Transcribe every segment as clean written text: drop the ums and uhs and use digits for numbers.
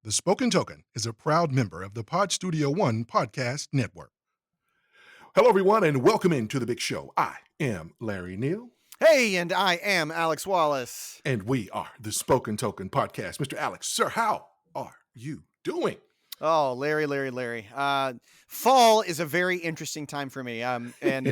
The Spoken Token is a proud member of the Pod Studio One podcast network. Hello, everyone, and welcome into the big show. I am Larry Neal. Hey, and I am Alex Wallace. And we are the Spoken Token podcast. Mr. Alex, sir, how are you doing? Oh, Larry. Fall is a very interesting time for me. I'm in the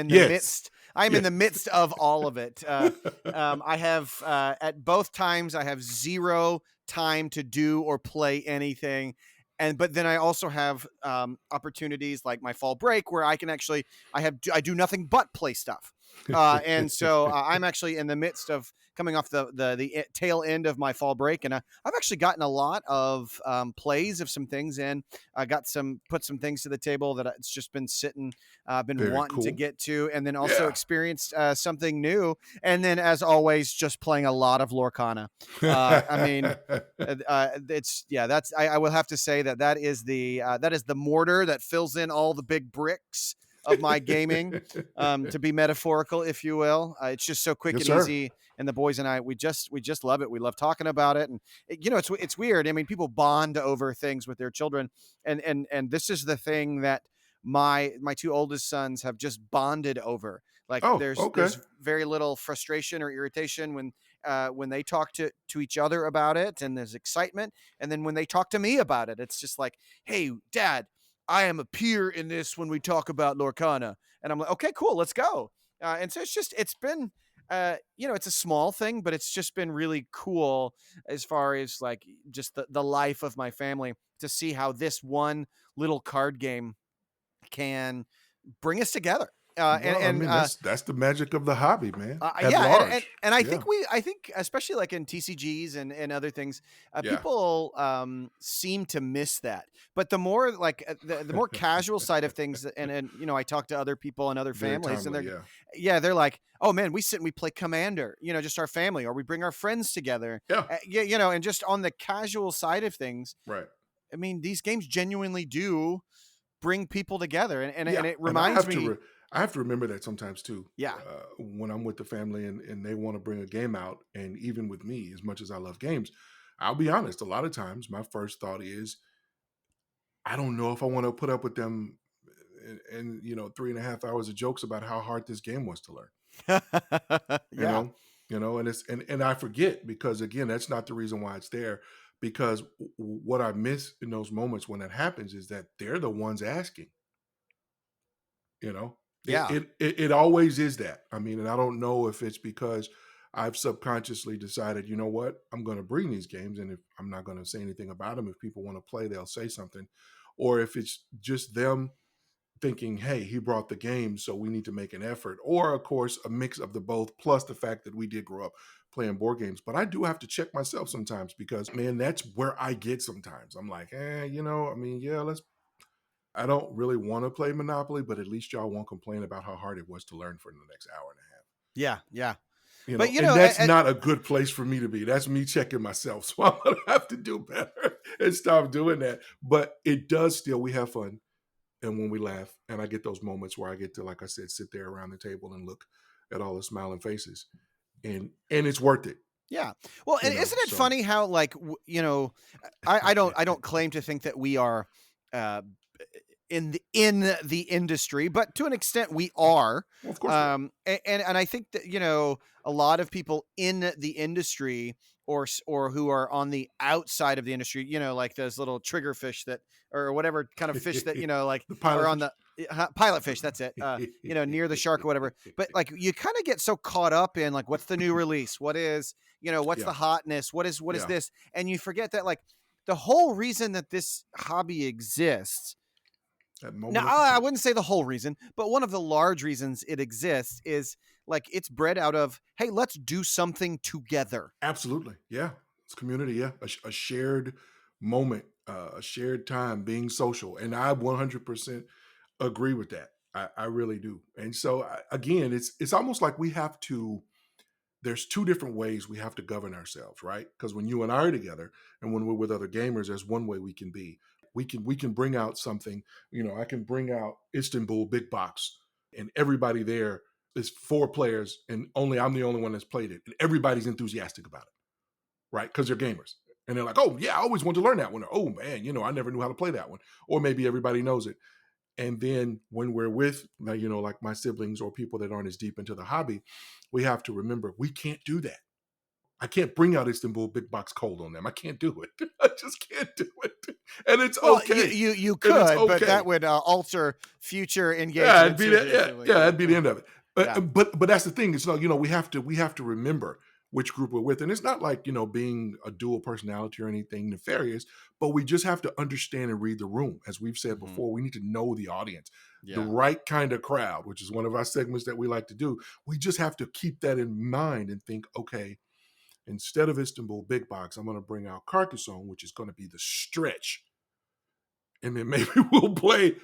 Yes. midst. I'm in the midst of all of it. I have at both times I have zero time to do or play anything. But then I also have opportunities like my fall break where I do nothing but play stuff. And so I'm actually in the midst of coming off the tail end of my fall break, and I've actually gotten a lot of plays of some things in. I put some things to the table that it's just been sitting, been Very wanting to cool. get to, and then also Yeah. experienced something new. And then, as always, just playing a lot of Lorcana. I will have to say that is the mortar that fills in all the big bricks of my gaming, to be metaphorical, if you will. It's just so quick Yes, and sir. easy. And the boys and I, we just love it. We love talking about it. And it's weird. I mean, people bond over things with their children. And this is the thing that my two oldest sons have just bonded over. Like Oh, there's okay. very little frustration or irritation when they talk to each other about it, and there's excitement. And then when they talk to me about it, it's just like, hey, Dad, I am a peer in this when we talk about Lorcana. And I'm like, okay, cool, let's go. And so it's been, it's a small thing, but it's just been really cool as far as like just the life of my family to see how this one little card game can bring us together. That's the magic of the hobby, man. At Yeah, large. and I Yeah. think especially like in TCGs and other things, Yeah. people seem to miss that. But the more like the more casual side of things, and I talk to other people and other Very families, timely, and yeah. they're like, oh man, we sit and we play Commander, just our family, or we bring our friends together, Yeah. and just on the casual side of things. Right. I mean, these games genuinely do bring people together, and Yeah. it And I reminds have me. I have to remember that sometimes too. Yeah. When I'm with the family and they want to bring a game out, and even with me, as much as I love games, I'll be honest. A lot of times, my first thought is, I don't know if I want to put up with them, and 3.5 hours of jokes about how hard this game was to learn. You Yeah. know, and and I forget, because again, that's not the reason why it's there. Because what I miss in those moments when that happens is that they're the ones asking. You know, it, Yeah. it it it always is that. I mean, and I don't know if it's because I've subconsciously decided, you know what, I'm going to bring these games, and if I'm not going to say anything about them, if people want to play, they'll say something, or if it's just them thinking, hey, he brought the game, so we need to make an effort, or of course a mix of the both, plus the fact that we did grow up playing board games. But I do have to check myself sometimes, because man, that's where I get sometimes. I'm like, I mean, yeah, I don't really want to play Monopoly, but at least y'all won't complain about how hard it was to learn for the next hour and a half. Yeah. You But know, and that's not a good place for me to be. That's me checking myself. So I'm gonna have to do better and stop doing that. But it does still, we have fun. And when we laugh, and I get those moments where I get to, like I said, sit there around the table and look at all the smiling faces. And it's worth it. Yeah. Well, and isn't it So funny how like I don't claim to think that we are uh in the industry, but to an extent we are. well, of course we are. And I think that a lot of people in the industry or who are on the outside of the industry, like those little trigger fish that or whatever kind of fish that like The pilot are on fish. the pilot fish. That's it. Near the shark or whatever. But like you kind of get so caught up in like what's the new release, what is what's Yeah. the hotness, what is Yeah. this, and you forget that like the whole reason that this hobby exists. That moment Now, of the I truth. wouldn't say the whole reason, but one of the large reasons it exists is like it's bred out of, hey, let's do something together. Absolutely. Yeah. It's community. Yeah. A shared moment, a shared time, being social. And I 100% agree with that. I really do. And so again, it's almost like there's two different ways we have to govern ourselves, right? Because when you and I are together and when we're with other gamers, there's one way we can be. We can bring out something, I can bring out Istanbul big box, and everybody there is 4 players, and I'm the only one that's played it. And everybody's enthusiastic about it, right? Because they're gamers. And they're like, oh, yeah, I always wanted to learn that one. Or, oh, man, I never knew how to play that one. Or maybe everybody knows it. And then when we're with, like my siblings or people that aren't as deep into the hobby, we have to remember we can't do that. I can't bring out Istanbul Big Box Cold on them. I can't do it. I just can't do it. And it's okay. You could, but that would alter future engagement. That'd be the end of it. But that's the thing. It's like, we have to remember which group we're with. And it's not like, being a dual personality or anything nefarious, but we just have to understand and read the room. As we've said before, we need to know the audience, the right kind of crowd, which is one of our segments that we like to do. We just have to keep that in mind and think, okay, instead of Istanbul Big Box, I'm going to bring out Carcassonne, which is going to be the stretch. And then maybe we'll play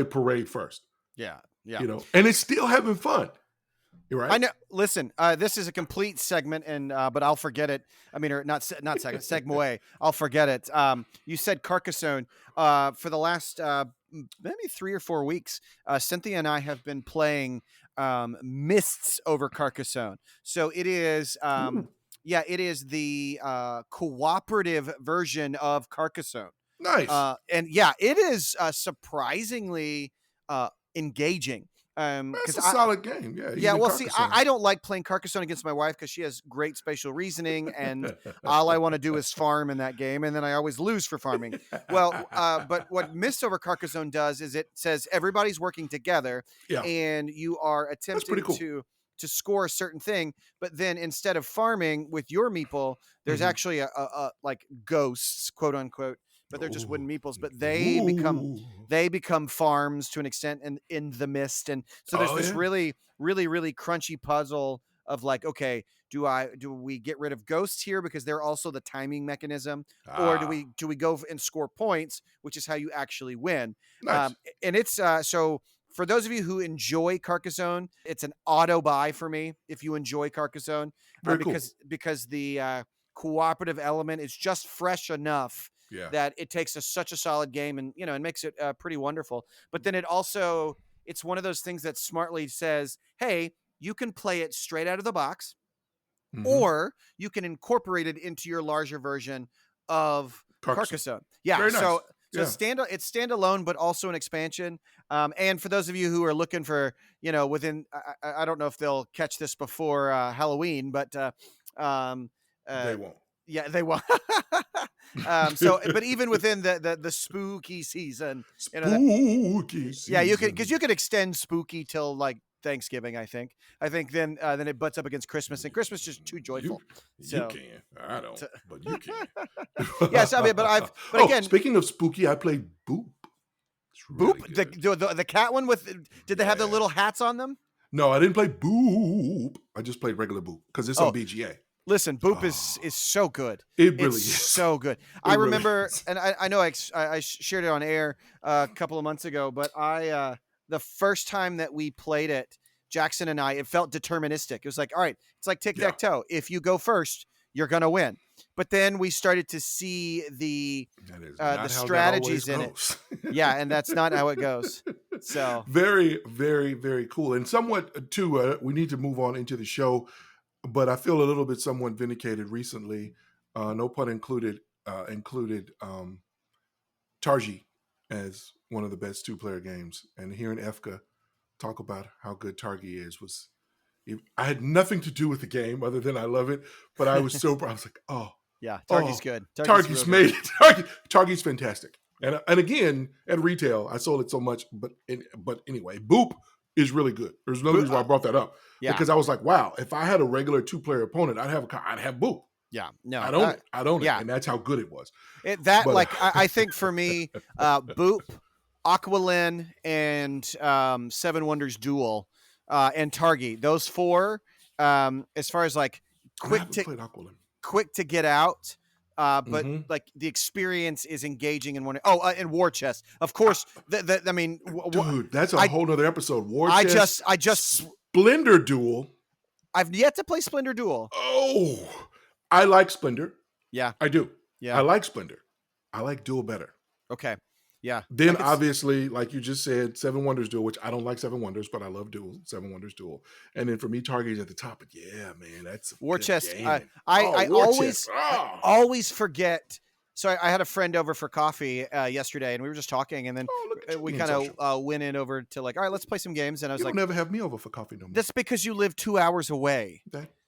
Parade first. Yeah. And it's still having fun. You're right. I know. Listen, this is a complete segment, and but I'll forget it. I mean, or not segment, segue. I'll forget it. You said Carcassonne. For the last maybe 3 or 4 weeks, Cynthia and I have been playing Mists over Carcassonne. So it is. It is the cooperative version of Carcassonne. Nice. And yeah, it is surprisingly engaging. It's a solid game. Yeah. Well, see, I don't like playing Carcassonne against my wife because she has great spatial reasoning, and all I want to do is farm in that game, and then I always lose for farming. Well, but what Mist over Carcassonne does is it says everybody's working together, and you are attempting to score a certain thing, but then instead of farming with your meeple, there's actually a like ghosts, quote unquote, but they're just wooden meeples, but they become farms to an extent in the Mist. And so there's this really, really, really crunchy puzzle of like, okay, do we get rid of ghosts here because they're also the timing mechanism, or do we go and score points, which is how you actually win? Nice. And it's so for those of you who enjoy Carcassonne, it's an auto buy for me. If you enjoy Carcassonne, because the cooperative element is just fresh enough that it takes such a solid game, and it makes it pretty wonderful. But then it's one of those things that smartly says, hey, you can play it straight out of the box, or you can incorporate it into your larger version of Carcassonne. Yeah. Very nice. So it's standalone, but also an expansion. And for those of you who are looking for, within, I don't know if they'll catch this before Halloween, but they won't. Yeah, they won't. But even within the spooky season, season. Yeah, you could extend spooky till like Thanksgiving. I think then it butts up against Christmas, and Christmas is just too joyful. You can. I don't, but you can. Yes, I mean, but again, speaking of spooky, I played Boop. Really Boop, the cat one with. Did they have the little hats on them? No, I didn't play Boop. I just played regular Boop because it's on BGA. Listen, Boop is so good. It really is so good. I remember, and I know I shared it on air a couple of months ago, but the first time that we played it, Jackson and I, it felt deterministic. It was like, all right, it's like tic-tac-toe. If you go first, you're going to win. But then we started to see the strategies in it. Yeah, and that's not how it goes. So very, very, very cool. And somewhat, too, we need to move on into the show, but I feel a little bit somewhat vindicated recently, no pun included, Targi as one of the best two-player games. And hearing Efka talk about how good Targi is I had nothing to do with the game other than I love it, but I was so I was like, oh. Yeah, Targi's good. Targi's made it. Targi's fantastic. And again, at retail, I sold it so much, but anyway, Boop is really good. There's another reason why I brought that up. Yeah. Because I was like, wow, if I had a regular two-player opponent, I'd have Boop. Yeah, no, I don't. And that's how good it was. I think for me, Boop, Aqualin, and Seven Wonders Duel, and Targi, those four, as far as like quick to get out, but like the experience is engaging in one. And War Chest, of course. I mean, dude, that's a whole nother episode. War Chest. I just Splendor Duel. I've yet to play Splendor Duel. Oh, I like Splendor. Yeah, I do. Yeah, I like Splendor. I like Duel better. Okay. Yeah. Then obviously, like you just said, Seven Wonders Duel, which I don't like Seven Wonders, but I love Duel, Seven Wonders Duel. And then for me, Target's at the top. But yeah, man, that's War good Chest. gaming. I War Chest. always forget. So I had a friend over for coffee yesterday, and we were just talking, and then Look at you we being kind social. of went in over to like, all right, let's play some games. And I was You like, don't never have me over for coffee no more. that's because you live 2 hours away.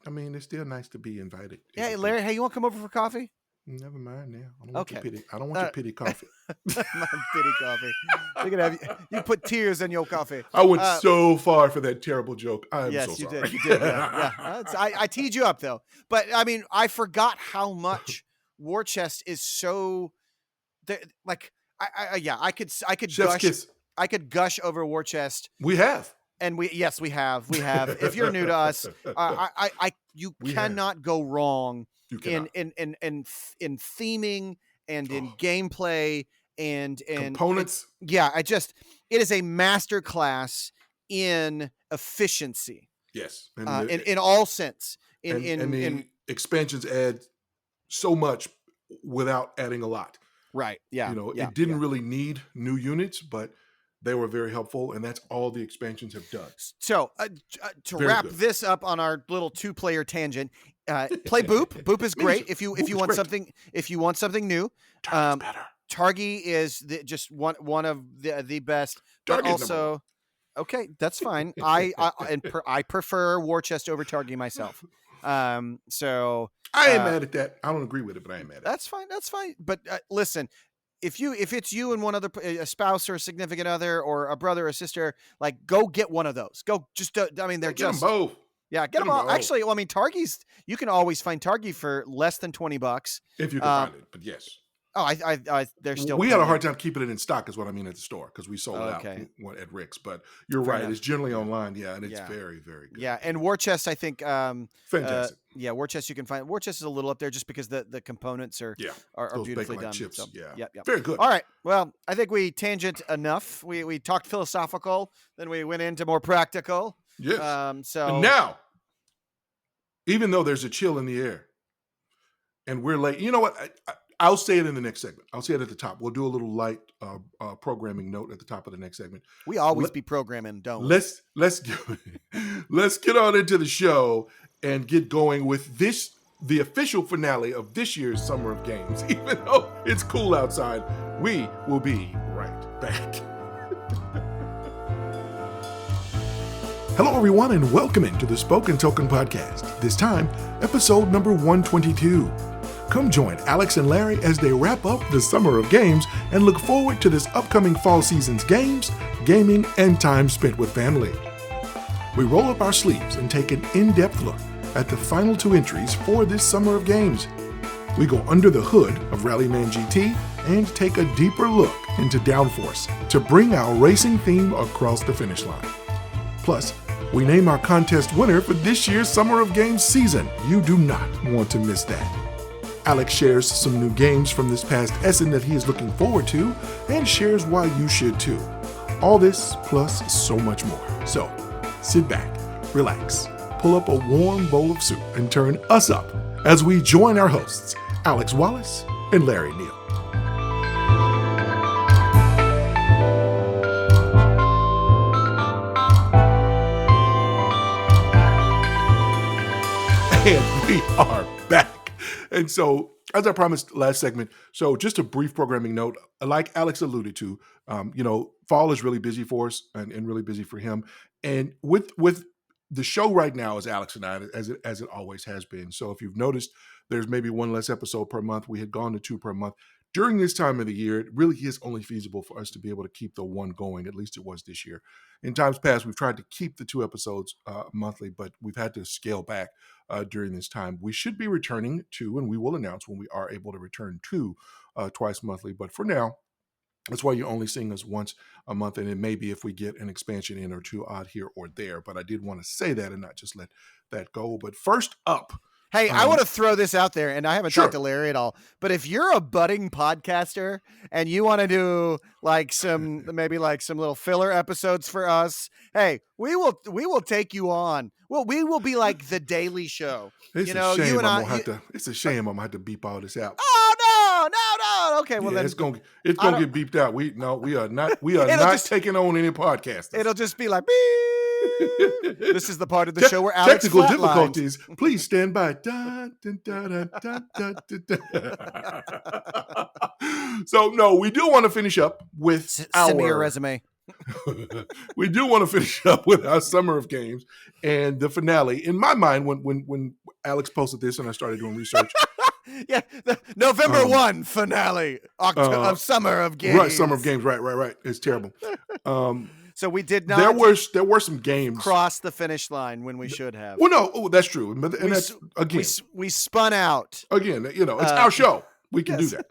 It's still nice to be invited. Yeah, Larry, hey, you want to come over for coffee? Never mind now. I don't want your pity coffee. My pity coffee. You're gonna have you put tears in your coffee. I went so far for that terrible joke. I'm so sorry. Yes, you did. Yeah. I teed you up though, but I mean, I forgot how much War Chest is so. Like, I could Chef's gush. kiss. I could gush over War Chest. We have. And we have. If you're new to us, you cannot go wrong in theming and in gameplay and components. It is a masterclass in efficiency. Yes, in all sense. In expansions add so much without adding a lot. Right. Yeah. It didn't really need new units, but they were very helpful, and that's all the expansions have done. So to wrap this up on our little 2-player tangent, play Boop. Boop is great if you want something new. Target's better. Targi is just one of the best. But also, okay, that's fine. I prefer War Chest over Targi myself. So I ain't mad at that. I don't agree with it, but I ain't mad at it. That's fine. But listen. If it's you and one other, a spouse or a significant other or a brother or a sister, like go get one of those. Go just, they're get just them both. Yeah, get them all. Actually, well, I mean, Targi's, you can always find Targi for less than $20 if you can find it. But yes. Oh, they're still. We had a hard time keeping it in stock, is what I mean, at the store, because we sold it out at Rick's. But you're right; enough. It's generally online, and it's very, very good. Yeah, and War Chest, I think, fantastic. War Chest you can find. War Chest is a little up there just because the components are beautifully done. Chips. So, yeah, very good. All right, well, I think we tangent enough. We talked philosophical, then we went into more practical. Yes. And now, even though there's a chill in the air, and we're late, you know what? I'll say it in the next segment. I'll say it at the top. We'll do a little light programming note at the top of the next segment. We always be programming, don't we? Let's get on into the show and get going with the official finale of this year's Summer of Games. Even though it's cool outside, we will be right back. Hello, everyone, and welcome into the Spoken Token Podcast. This time, episode number 122. Come join Alex and Larry as they wrap up the Summer of Games and look forward to this upcoming fall season's games, gaming, and time spent with family. We roll up our sleeves and take an in-depth look at the final 2 entries for this Summer of Games. We go under the hood of Rallyman GT and take a deeper look into Downforce to bring our racing theme across the finish line. Plus, we name our contest winner for this year's Summer of Games season. You do not want to miss that. Alex shares some new games from this past Essen that he is looking forward to and shares why you should too. All this plus so much more. So sit back, relax, pull up a warm bowl of soup and turn us up as we join our hosts, Alex Wallace and Larry Neal. And we are back. And so, as I promised last segment, so just a brief programming note, like Alex alluded to, fall is really busy for us and really busy for him. And with the show right now is Alex and I, as it always has been. So if you've noticed, there's maybe 1 less episode per month. We had gone to 2 per month. During this time of the year, it really is only feasible for us to be able to keep the 1 going. At least it was this year. In times past, we've tried to keep the 2 episodes monthly, but we've had to scale back during this time. We should be returning to, and we will announce when we are able to return to twice monthly. But for now, that's why you're only seeing us once a month. And it may be if we get an expansion in or 2 odd here or there. But I did want to say that and not just let that go. But first up. Hey, I want to throw this out there, and I haven't talked to Larry at all. But if you're a budding podcaster and you want to do some little filler episodes for us, hey, we will take you on. Well, we will be like the Daily Show. It's a shame I'm gonna have to beep all this out. Oh Oh, okay. Well, Yeah, then it's gonna I don't- get beeped out. We are not It'll not just- taking on any podcasters. it'll just be like, beep. This is the part of the show where Alex technical flatlines. difficulties. Please stand by. Dun, dun, dun, dun, dun, dun, dun. So no, we do want to finish up with Send me your resume. we do want to finish up with our summer of games and the finale. In my mind, when Alex posted this and I started doing research, Yeah, the November 1 finale of Summer of Games. Right, Summer of Games. Right. It's terrible. So we did not. There were some games cross the finish line when we should have. Well, no, that's true, and that's again. We spun out Again, it's our show. We can do that.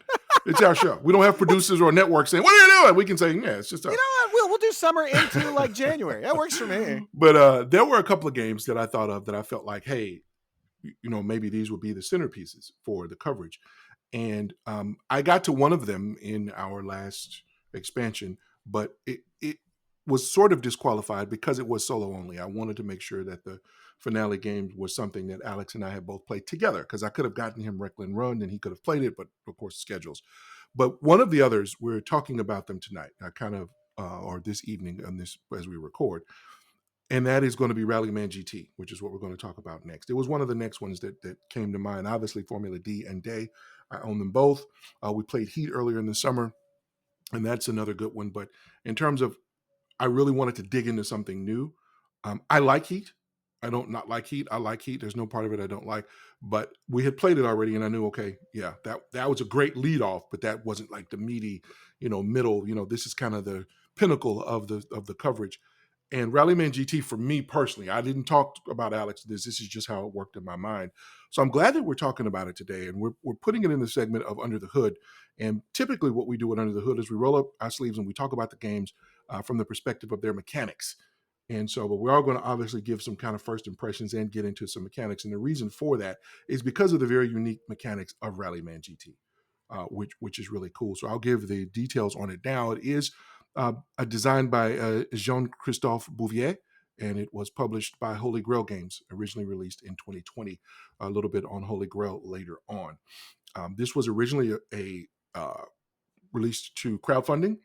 It's our show. We don't have producers or networks saying, "What are you doing?" We can say, "Yeah, it's just us." You know what? We'll do summer into like January. That works for me. But there were a couple of games that I thought of that I felt like, hey, maybe these would be the centerpieces for the coverage. And I got to one of them in our last expansion, but it was sort of disqualified because it was solo only. I wanted to make sure that the finale game was something that Alex and I had both played together, because I could have gotten him Reckland Run and he could have played it, but of course schedules. But one of the others, we're talking about them tonight, or this evening on this as we record. And that is going to be Rallyman GT, which is what we're going to talk about next. It was one of the next ones that came to mind. Obviously, Formula D and Day. I own them both. We played Heat earlier in the summer, and that's another good one. But in terms of, I really wanted to dig into something new. I like Heat. I don't not like Heat. I like Heat. There's no part of it I don't like. But we had played it already, and I knew, okay, yeah, that was a great lead off, but that wasn't like the meaty, middle. This is kind of the pinnacle of the coverage. And Rallyman GT, for me personally, I didn't talk about Alex this. This is just how it worked in my mind. So I'm glad that we're talking about it today, and we're putting it in the segment of Under the Hood. And typically what we do with Under the Hood is we roll up our sleeves and we talk about the games from the perspective of their mechanics. And so, but we're all going to obviously give some kind of first impressions and get into some mechanics. And the reason for that is because of the very unique mechanics of Rallyman GT, which is really cool. So I'll give the details on it now. It is designed by Jean-Christophe Bouvier, and it was published by Holy Grail Games, originally released in 2020, a little bit on Holy Grail later on. This was originally released to crowdfunding,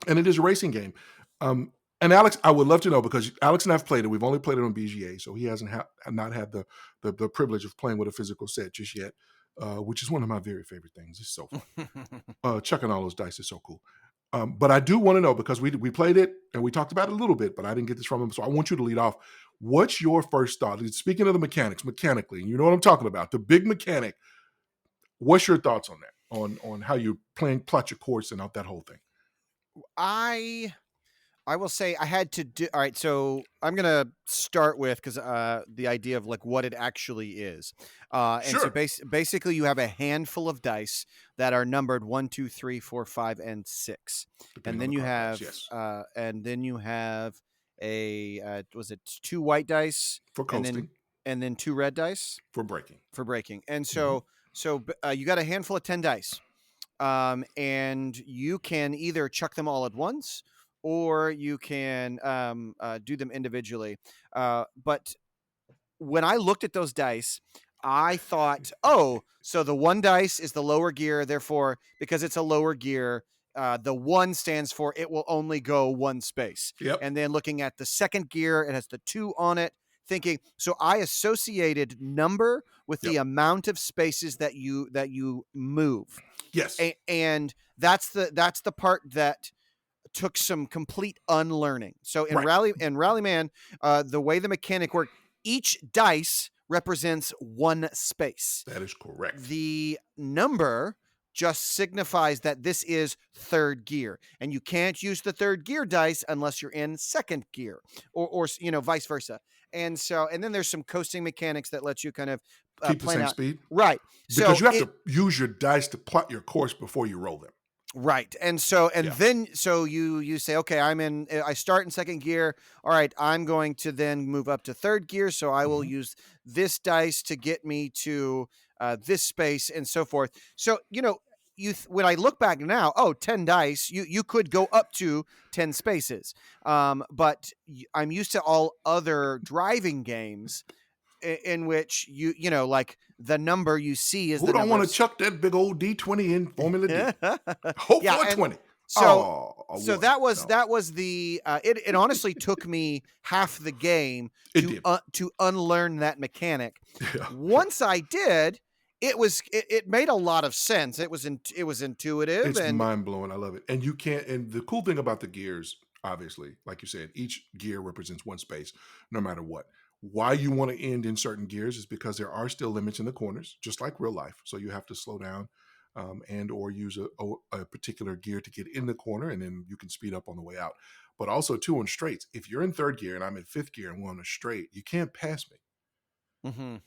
and it is a racing game. And Alex, I would love to know, because Alex and I have played it. We've only played it on BGA, so he hasn't not had the privilege of playing with a physical set just yet, which is one of my very favorite things. It's so fun. Chucking all those dice is so cool. But I do want to know, because we played it and we talked about it a little bit, but I didn't get this from him. So I want you to lead off. What's your first thought? Speaking of the mechanically, you know what I'm talking about, the big mechanic. What's your thoughts on that? On how you plot your course and out that whole thing? I will say I had to do. All right. So I'm going to start with, because the idea of like what it actually is. And Sure. so basically you have a handful of dice that are numbered 1, 2, 3, 4, 5, and 6. Depending And then on you the have, cards, yes. and then you have was it 2 white dice For coasting. and then 2 red dice For breaking. And so, you got a handful of 10 dice. And you can either chuck them all at once, or you can do them individually. But when I looked at those dice, I thought, oh, so the 1 dice is the lower gear. Therefore, because it's a lower gear, the 1 stands for it will only go 1 space. Yep. And then looking at the second gear, it has the 2 on it. Thinking, so I associated number with the amount of spaces that you move. Yes. And that's the part that took some complete unlearning. So in Rallyman, the way the mechanic worked, each dice represents 1 space. That is correct. The number just signifies that this is 3rd gear, and you can't use the 3rd gear dice unless you're in 2nd gear, or vice versa. And then there's some coasting mechanics that let you kind of keep the same out. speed, right? Because you have to use your dice to plot your course before you roll them. Right. And then you say, okay, I start in 2nd gear. All right, I'm going to then move up to 3rd gear. So I will use this dice to get me to this space and so forth. So, when I look back now, 10 dice, you could go up to 10 spaces. But I'm used to all other driving games in which you know, like the number you see is Who the don't number want of to chuck that big old D20 in Formula D? yeah, Hope for a and 20. so Oh, a so one. No, that was the it honestly took me half the game it did. to unlearn that mechanic. Yeah, yeah. Once I did, it made a lot of sense. It was intuitive, It's and mind blowing. I love it. And you can't. And the cool thing about the gears, obviously, like you said, each gear represents one space, no matter what. Why you want to end in certain gears is because there are still limits in the corners, just like real life. So you have to slow down, and or use a particular gear to get in the corner, and then you can speed up on the way out. But also too on straights. If you're in third gear and I'm in fifth gear and we're on a straight, you can't pass me.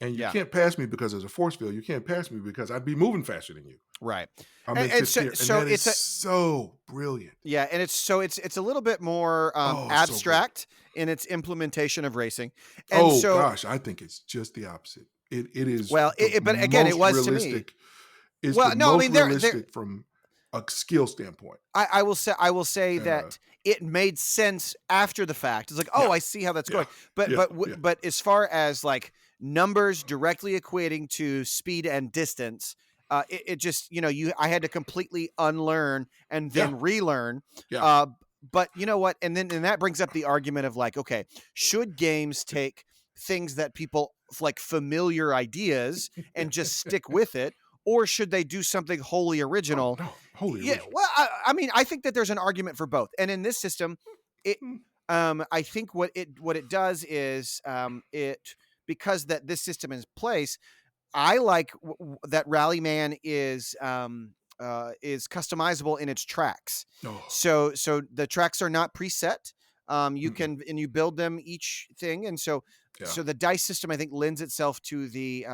And you yeah, can't pass me because there's a force field. You can't pass me because I'd be moving faster than you. right. I'm in And fifth so gear, and so that is it's a so brilliant. yeah, and it's a little bit more Oh, so good. abstract in its implementation of racing, and Oh so gosh, I think it's just the opposite. It is well, the but again, it most was to me. realistic. It's the Well, no, I most mean there realistic from a skill standpoint. I will say And that it made sense after the fact. It's like, yeah, oh, I see how that's yeah, going. yeah, yeah, But as far as like numbers directly equating to speed and distance, it just I had to completely unlearn and yeah, then relearn. yeah. Uh, but you know what? And that brings up the argument of like, okay, should games take things that people like familiar ideas and just stick with it, or should they do something wholly Oh original? no, holy Yeah, original. well, I mean, I think that there's an argument for both, and in this system, it, Mm, I think what it does is, it because that this system is in place. I like that Rallyman is customizable in its tracks. oh, So the tracks are not preset. You mm-mm, can and you build them each thing, and yeah, so the dice system I think lends itself to the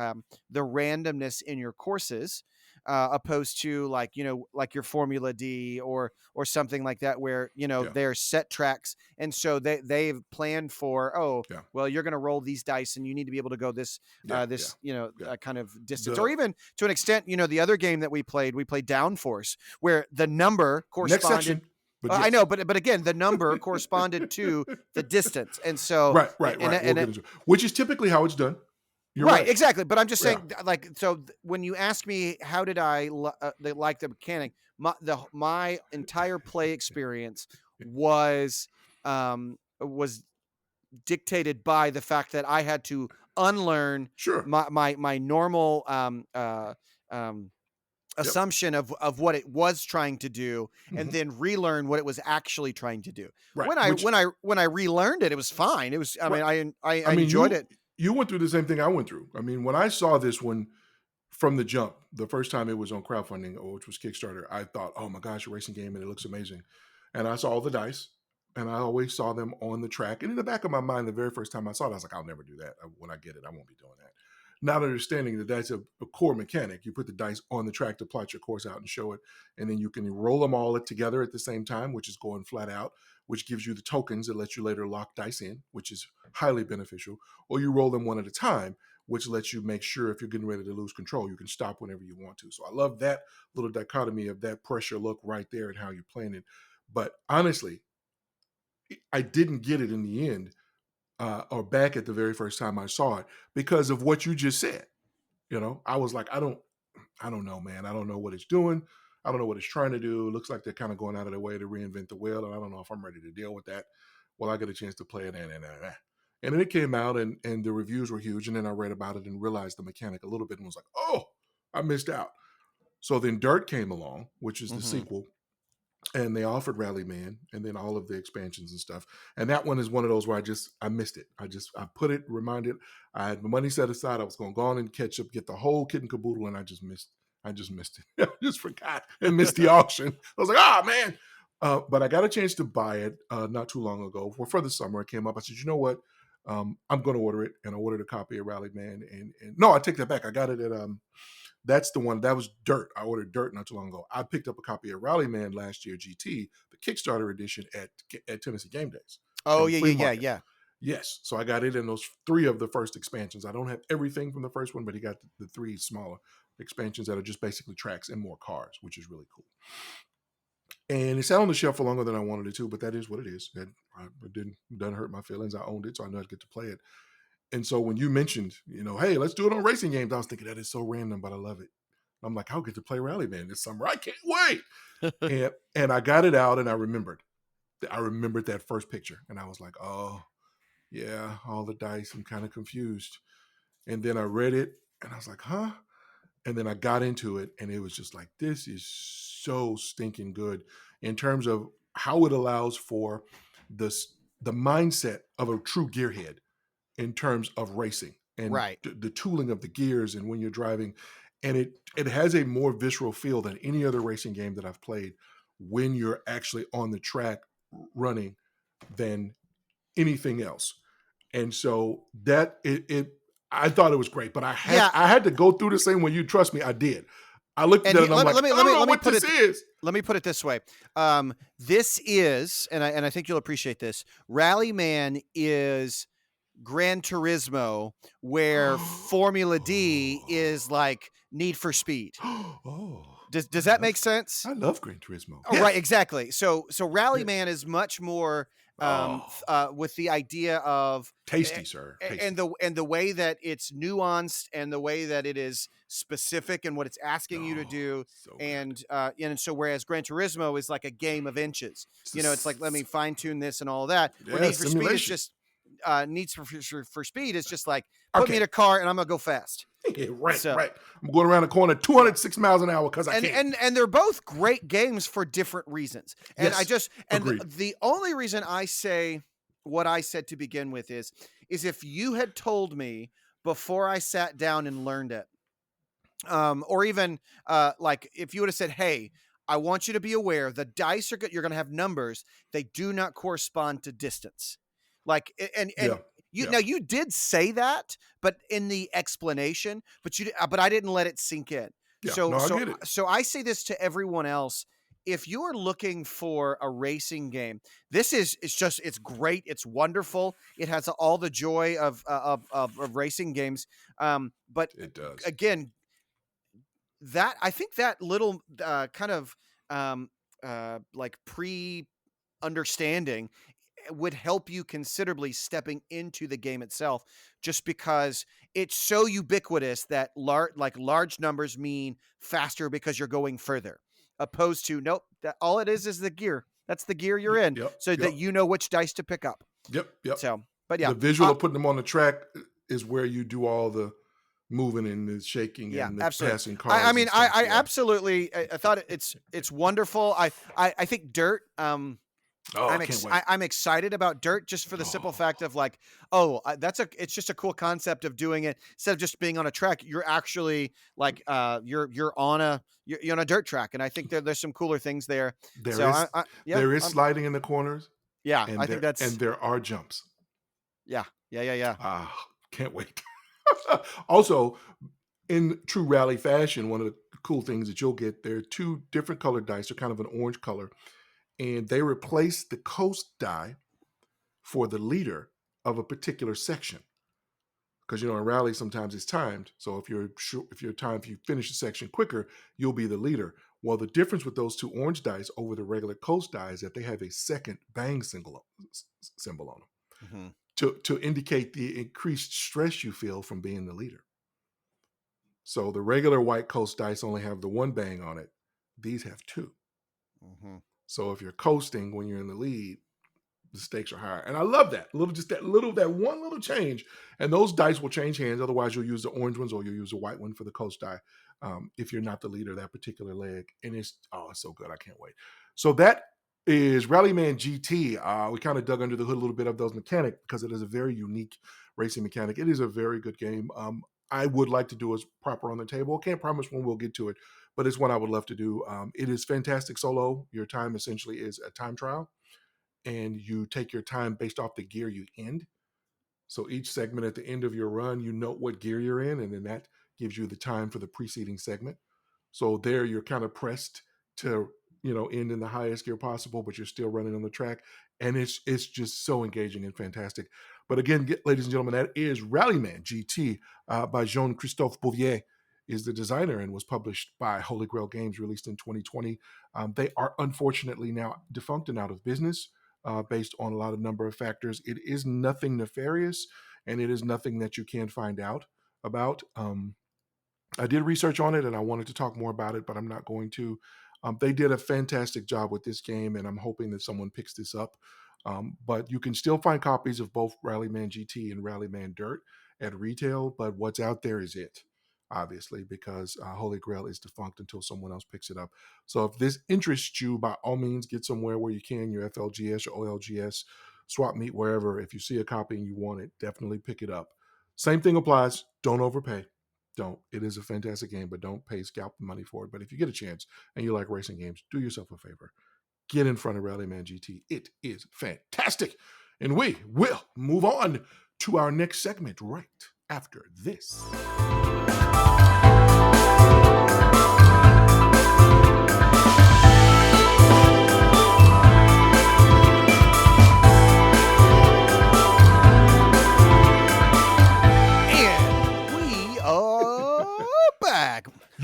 randomness in your courses, opposed to like like your Formula D or something like that where yeah, they're set tracks, and so they've planned for, oh yeah, well, you're going to roll these dice and you need to be able to go yeah, yeah, this yeah. kind of distance, or The even to an extent, the other game that we played Downforce, where the number next corresponded. section, but I yes. know, but again, the number corresponded to the distance, and so Right, right, right. We'll get into it. Which is typically how it's done. You're right, right. exactly. But I'm just Yeah. saying, like, so when you ask me how did I like the mechanic, my entire play experience was dictated by the fact that I had to unlearn Sure. my normal Yep. assumption of what it was trying to do, and Mhm. then relearn what it was actually trying to do. Right. When I relearned it, it was fine. It was, I Right. mean, I I mean, enjoyed it. you went through the same thing I went through. I mean, when I saw this one from the jump, the first time it was on crowdfunding, or which was Kickstarter, I thought, "Oh my gosh, a racing game, and it looks amazing." And I saw all the dice, and I always saw them on the track. And in the back of my mind, the very first time I saw it, I was like, "I'll never do that. When I get it, I won't be doing that." Not understanding that that's a core mechanic. You put the dice on the track to plot your course out and show it, and then you can roll them all together at the same time, which is going flat out, which gives you the tokens that let you later lock dice in, which is highly beneficial. Or you roll them one at a time, which lets you make sure if you're getting ready to lose control, you can stop whenever you want to. So I love that little dichotomy of that pressure look right there and how you're playing it. But honestly, I didn't get it in the end, or back at the very first time I saw it, because of what you just said. I was like, I don't know, man. I don't know what it's doing. I don't know what it's trying to do. It looks like they're kind of going out of their way to reinvent the wheel, and I don't know if I'm ready to deal with that. Well, I get a chance to play it, and then it came out, and the reviews were huge, and then I read about it and realized the mechanic a little bit, and was like, oh, I missed out. So then Dirt came along, which is the Hmm. sequel, and they offered Rallyman and then all of the expansions and stuff. And that one is one of those where I missed it. I put it, reminded, I had my money set aside. I was going to go on and catch up, get the whole kit and caboodle, and I just missed it. I just forgot and missed the auction. I was like, man. But I got a chance to buy it not too long ago. For the summer, it came up. I said, you know what? I'm going to order it, and I ordered a copy of Rallyman. And no, I take that back. I got it at that's the one. That was Dirt. I ordered Dirt not too long ago. I picked up a copy of Rallyman last year, GT, the Kickstarter edition at Tennessee Game Days Oh in the yeah, flea yeah, yeah, market. yeah. Yes, so I got it in those 3 of the first expansions. I don't have everything from the first one, but he got the 3 smaller expansions that are just basically tracks and more cars, which is really cool. And it sat on the shelf for longer than I wanted it to, but that is what it is. It doesn't hurt my feelings. I owned it, so I know I get to play it. And so when you mentioned, hey, let's do it on racing games, I was thinking that is so random, but I love it. I'm like, I'll get to play Rallyman this summer. I can't wait. And I got it out and I remembered that first picture. And I was like, oh, yeah, all the dice. I'm kind of confused. And then I read it and I was like, huh? And then I got into it and it was just like, this is so stinking good in terms of how it allows for the mindset of a true gearhead in terms of racing and Right. the tooling of the gears and when you're driving. And it has a more visceral feel than any other racing game that I've played when you're actually on the track running than anything else. And so that I thought it was great, but I had to go through the same way. You trust me, I did. I looked at it and I'm like, I don't know what this is. Let me put it this way. This is, and I think you'll appreciate this, Rallyman is Gran Turismo, where Formula D is like Need for Speed. Oh. Does that make sense? I love Gran Turismo. Oh, yes. Right, exactly. So Rallyman is much more with the idea of tasty, sir. Tasty. And the way that it's nuanced and the way that it is specific and what it's asking you to do. So and so whereas Gran Turismo is like a game of inches, it's like, let me fine tune this and all that. Yeah, Need for Speed is just Needs for Speed is just like, put me in a car and I'm gonna go fast. Yeah, right. I'm going around the corner 206 miles an hour because I can. And they're both great games for different reasons. And yes, agreed. The only reason I say what I said to begin with is if you had told me before I sat down and learned it, or even like if you would have said, hey, I want you to be aware the dice are good. You're going to have numbers. They do not correspond to distance. Like, now you did say that, but in the explanation, but I didn't let it sink in. Yeah, I get it. So I say this to everyone else. If you are looking for a racing game, it's great. It's wonderful. It has all the joy of racing games. But it does. Again, that I think that little kind of like pre-understanding would help you considerably stepping into the game itself, just because it's so ubiquitous that large numbers mean faster because you're going further, opposed to nope, that all it is the gear. That's the gear you're in, that you know which dice to pick up. Yep. So, but yeah, the visual of putting them on the track is where you do all the moving and the shaking and the passing cars. I absolutely, I thought it's wonderful. I think Dirt. I'm excited about Dirt just for the simple fact of like, it's just a cool concept of doing it instead of just being on a track. You're actually like, you're on a dirt track. And I think there's some cooler things there. There is sliding in the corners. Yeah. And there are jumps. Yeah. Can't wait. Also, in true rally fashion, one of the cool things that you'll get, there are two different colored dice. They're kind of an orange color. And they replace the coast die for the leader of a particular section. Because, in rally, sometimes it's timed. So if you finish the section quicker, you'll be the leader. Well, the difference with those two orange dice over the regular coast die is that they have a second bang symbol on them to indicate the increased stress you feel from being the leader. So the regular white coast dice only have the one bang on it. These have two. So if you're coasting when you're in the lead, the stakes are higher. And I love that. That one little change. And those dice will change hands. Otherwise, you'll use the orange ones or you'll use a white one for the coast die if you're not the leader of that particular leg. And it's so good. I can't wait. So that is Rallyman GT. We kind of dug under the hood a little bit of those mechanics because it is a very unique racing mechanic. It is a very good game. I would like to do a proper on the table. Can't promise when we'll get to it, but it's one I would love to do. It is fantastic solo. Your time essentially is a time trial, and you take your time based off the gear you end. So each segment at the end of your run, you note what gear you're in, and then that gives you the time for the preceding segment. So there you're kind of pressed to, end in the highest gear possible, but you're still running on the track. And it's just so engaging and fantastic. But again, ladies and gentlemen, that is Rallyman GT by Jean-Christophe Bouvier is the designer and was published by Holy Grail Games, released in 2020. They are unfortunately now defunct and out of business based on a number of factors. It is nothing nefarious. and it is nothing that you can't find out about. I did research on it and I wanted to talk more about it, but I'm not going to. They did a fantastic job with this game, and I'm hoping that someone picks this up. But you can still find copies of both Rallyman GT and Rallyman Dirt at retail, but what's out there is it, obviously, because Holy Grail is defunct until someone else picks it up. So if this interests you, by all means, get somewhere where you can, your FLGS or OLGS, swap meet, wherever. If you see a copy and you want it, definitely pick it up. Same thing applies. Don't overpay. Don't. It is a fantastic game, but don't pay scalp money for it. But if you get a chance and you like racing games, do yourself a favor. Get in front of Rallyman GT. It is fantastic. And we will move on to our next segment right after this.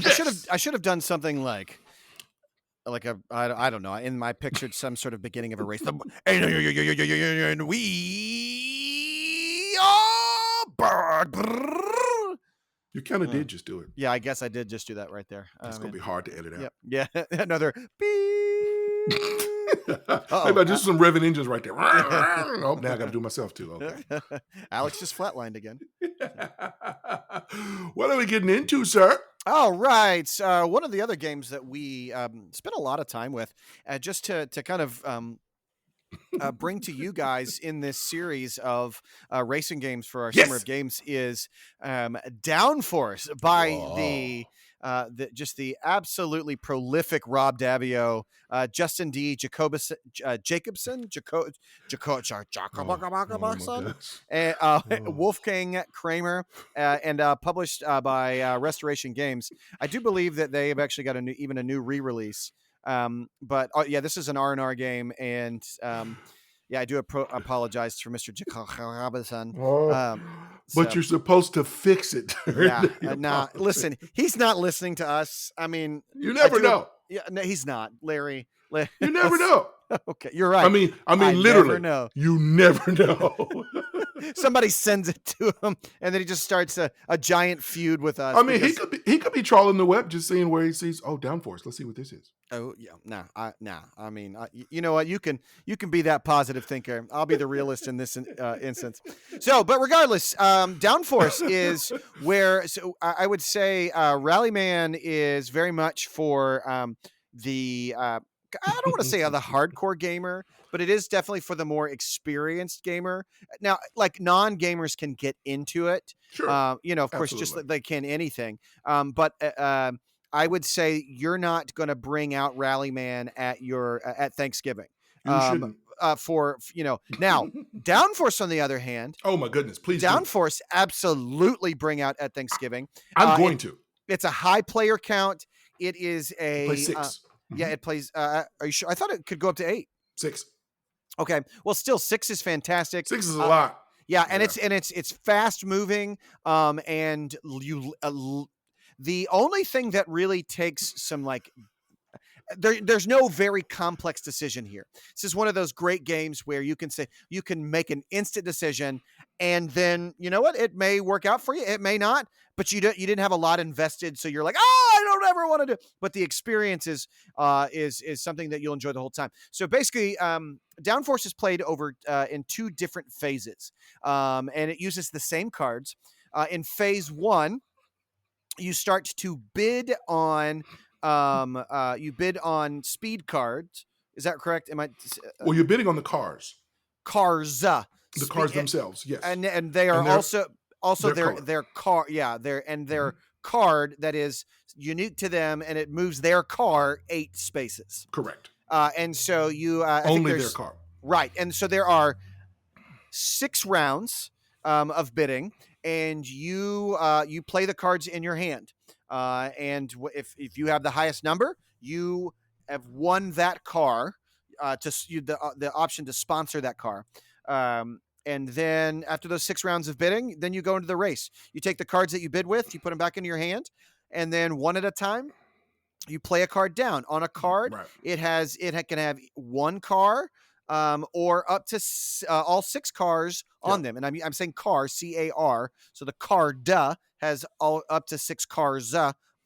Yes. I should have done something like I don't know. In my pictured some sort of beginning of a race. And we are. You kind of did just do it. Yeah, I guess I did just do that right there. It's gonna be hard to edit out. Yep. Yeah, another beep. Hey, but just some revving engines right there. Oh, now I got to do myself too. Okay. Alex just flatlined again. What are we getting into, sir? All right. One of the other games that we spent a lot of time with, just to kind of bring to you guys in this series of racing games for our Summer of Games, is Downforce by the absolutely prolific Rob Daviau, Justin D. Jacobson, Wolfgang Kramer, and published by Restoration Games. I do believe that they have actually got even a new re-release. But this is an R&R game, and I do apologize for Mr. Jacobson. But you're supposed to fix it. Listen, he's not listening to us. I mean, you never know. No, he's not, Larry. You never know. Okay, you're right. I mean, literally, you never know. Somebody sends it to him, and then he just starts a giant feud with us. I mean, he could be trawling the web, just seeing where he sees, Downforce. Let's see what this is. Oh yeah, I mean, you know what? You can be that positive thinker. I'll be the realist in this instance. So, but regardless, Downforce is where. So I would say Rallyman is very much for the. I don't want to say the hardcore gamer, but it is definitely for the more experienced gamer. Now, like non-gamers can get into it. Sure. Of course, just like they can anything. But I would say you're not going to bring out Rallyman at your at Thanksgiving. You shouldn't. Now, Downforce on the other hand. Oh my goodness! Please. Downforce absolutely bring out at Thanksgiving. I'm going to. It's a high player count. It is a. Play 6. Yeah, it plays. Are you sure? I thought it could go up to 8. 6. Okay. Well, still 6 is fantastic. 6 is a lot. Yeah, and it's fast moving. And you the only thing that really takes some there's no very complex decision here. This is one of those great games where you can make an instant decision, and then you know what? It may work out for you. It may not, but you didn't have a lot invested, so you're like, I don't ever want to do. But the experience is something that you'll enjoy the whole time. So basically, Downforce is played over in 2 different phases, and it uses the same cards. In phase 1, you start to bid on. You bid on speed cards. Is that correct? Am I? Well, you're bidding on the cars. Cars. The cars themselves, yes. And they are also their car. Yeah, their card that is unique to them, and it moves their car 8 spaces. Correct. And so you only their car. Right, and so there are 6 rounds of bidding, and you play the cards in your hand. And if you have the highest number, you have won that car. The option to sponsor that car. And then after those 6 rounds of bidding, then you go into the race. You take the cards that you bid with, you put them back into your hand, and then one at a time, you play a card down. On a card, right. It can have 1 car, or up to all 6 cars Yeah. on them. And I'm saying car, C-A-R. So the card has all up to 6 cars